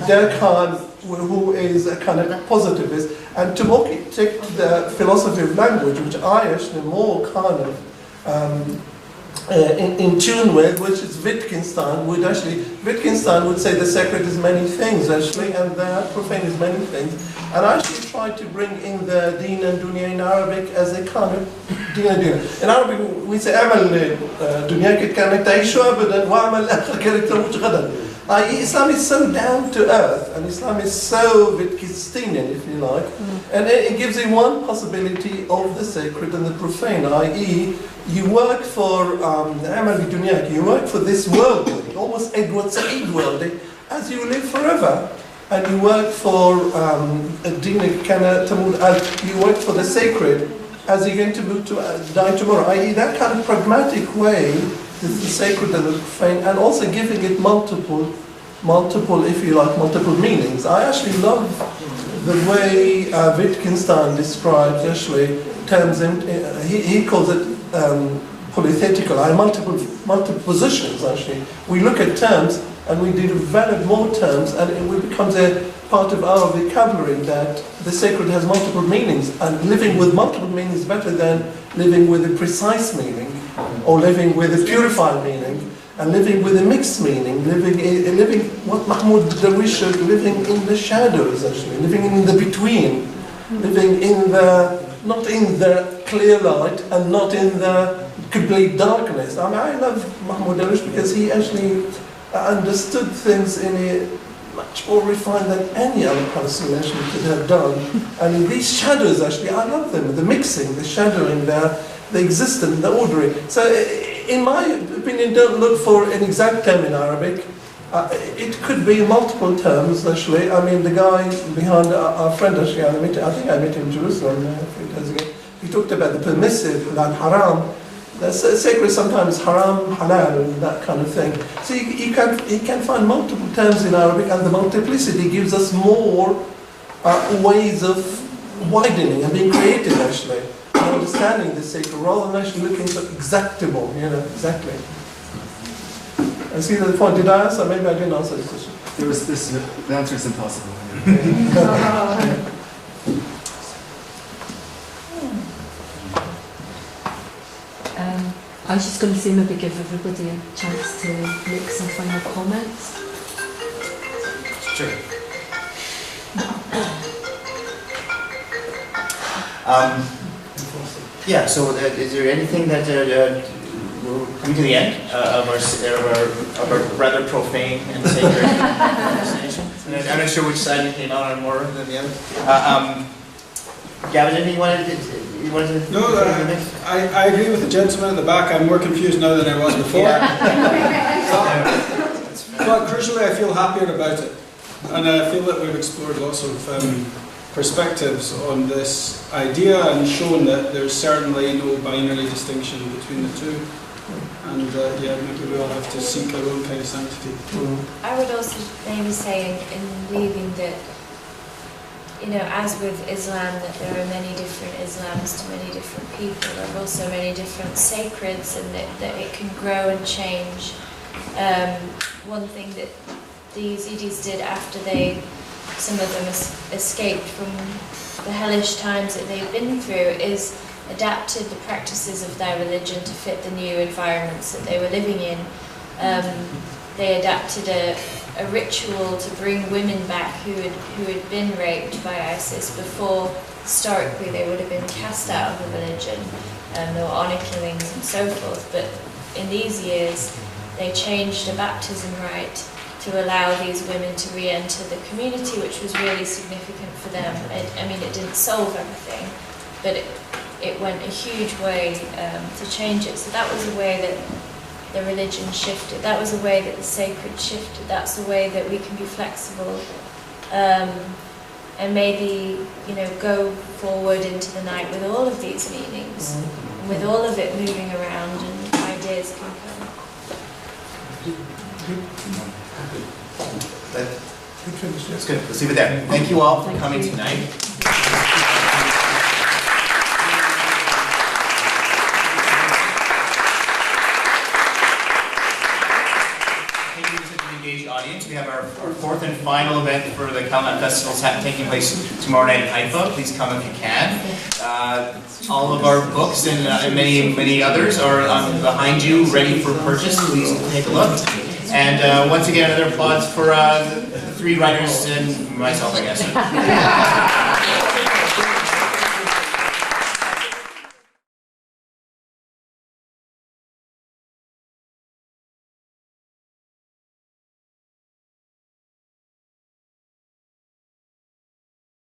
Durkheim, who is a kind of positivist, and to take the philosophy of language, which I actually more kind of in tune with, which is Wittgenstein would say the sacred is many things actually, and the profane is many things. And I actually tried to bring in the deen and dunya in Arabic as a kind of deen and dunya. In Arabic we say أعمل دنياك كأنك تعيش أبدا وأعمل آخرك كأنك تموت غدا. Islam is so down to earth, and Islam is so Wittgensteinian, if you like, and it gives you one possibility of the sacred and the profane, i.e., you work for you work for this world, almost Edward Said world, as you live forever, and you work for you work for the sacred as you're going to move to die tomorrow, i.e., that kind of pragmatic way. The sacred and the profane, and also giving it multiple, if you like, multiple meanings. I actually love the way Wittgenstein describes actually terms. He calls it polythetical, multiple positions. Actually, we look at terms and we develop more terms, and it becomes a part of our vocabulary that the sacred has multiple meanings, and living with multiple meanings is better than living with a precise meaning, or living with a purified meaning, and living with a mixed meaning, living what Mahmoud Darwish said, living in the shadows actually, living in the between, living in not in the clear light and not in the complete darkness. I mean, I love Mahmoud Darwish because he actually understood things in a much more refined than any other person actually could have done. And in these shadows actually, I love them, the mixing, the shadowing, the existent, the ordering. So in my opinion, don't look for an exact term in Arabic. It could be multiple terms actually. I mean, the guy behind our friend actually, I think I met him in Jerusalem a few days ago. He talked about the permissive, like haram. The sacred sometimes haram, halal, and that kind of thing. So he can find multiple terms in Arabic, and the multiplicity gives us more ways of widening and being creative actually, and understanding the sacred, rather than actually looking for exactable, exactly. I see the point. Did I answer? Maybe I didn't answer the question. the answer is impossible. I was just going to say maybe give everybody a chance to make some final comments. Sure. Yeah, so is there anything that we're coming to the end of our rather profane and sacred conversation? And I'm not sure which side you came out on more than the other. Gavin, anything you wanted to No, I agree with the gentleman at the back. I'm more confused now than I was before. But crucially, I feel happier about it. And I feel that we've explored lots of perspectives on this idea and shown that there's certainly no binary distinction between the two. And yeah, maybe we all have to seek our own kind of sanctity. I would also maybe say in leaving that, you know, as with Islam, that there are many different Islams to many different people. There are also many different sacreds, and that it can grow and change. One thing that the Yazidis did after some of them escaped from the hellish times that they've been through is adapted the practices of their religion to fit the new environments that they were living in. They adapted a ritual to bring women back who had been raped by ISIS before. Historically, they would have been cast out of the religion, and there were honor killings and so forth. But in these years, they changed the baptism rite to allow these women to re-enter the community, which was really significant for them. I mean, it didn't solve everything, but it went a huge way to change it. So that was a way that the religion shifted. That was a way that the sacred shifted. That's a way that we can be flexible and maybe, you know, go forward into the night with all of these meanings, with all of it moving around, and ideas can come. That's good. Let's leave it there. Thank you all for coming tonight. Audience. We have our fourth and final event for the Kalimat Festival taking place tomorrow night in Haifa. Please come if you can. All of our books and many others are behind you, ready for purchase. Please take a look. And once again, another applause for the three writers and myself, I guess.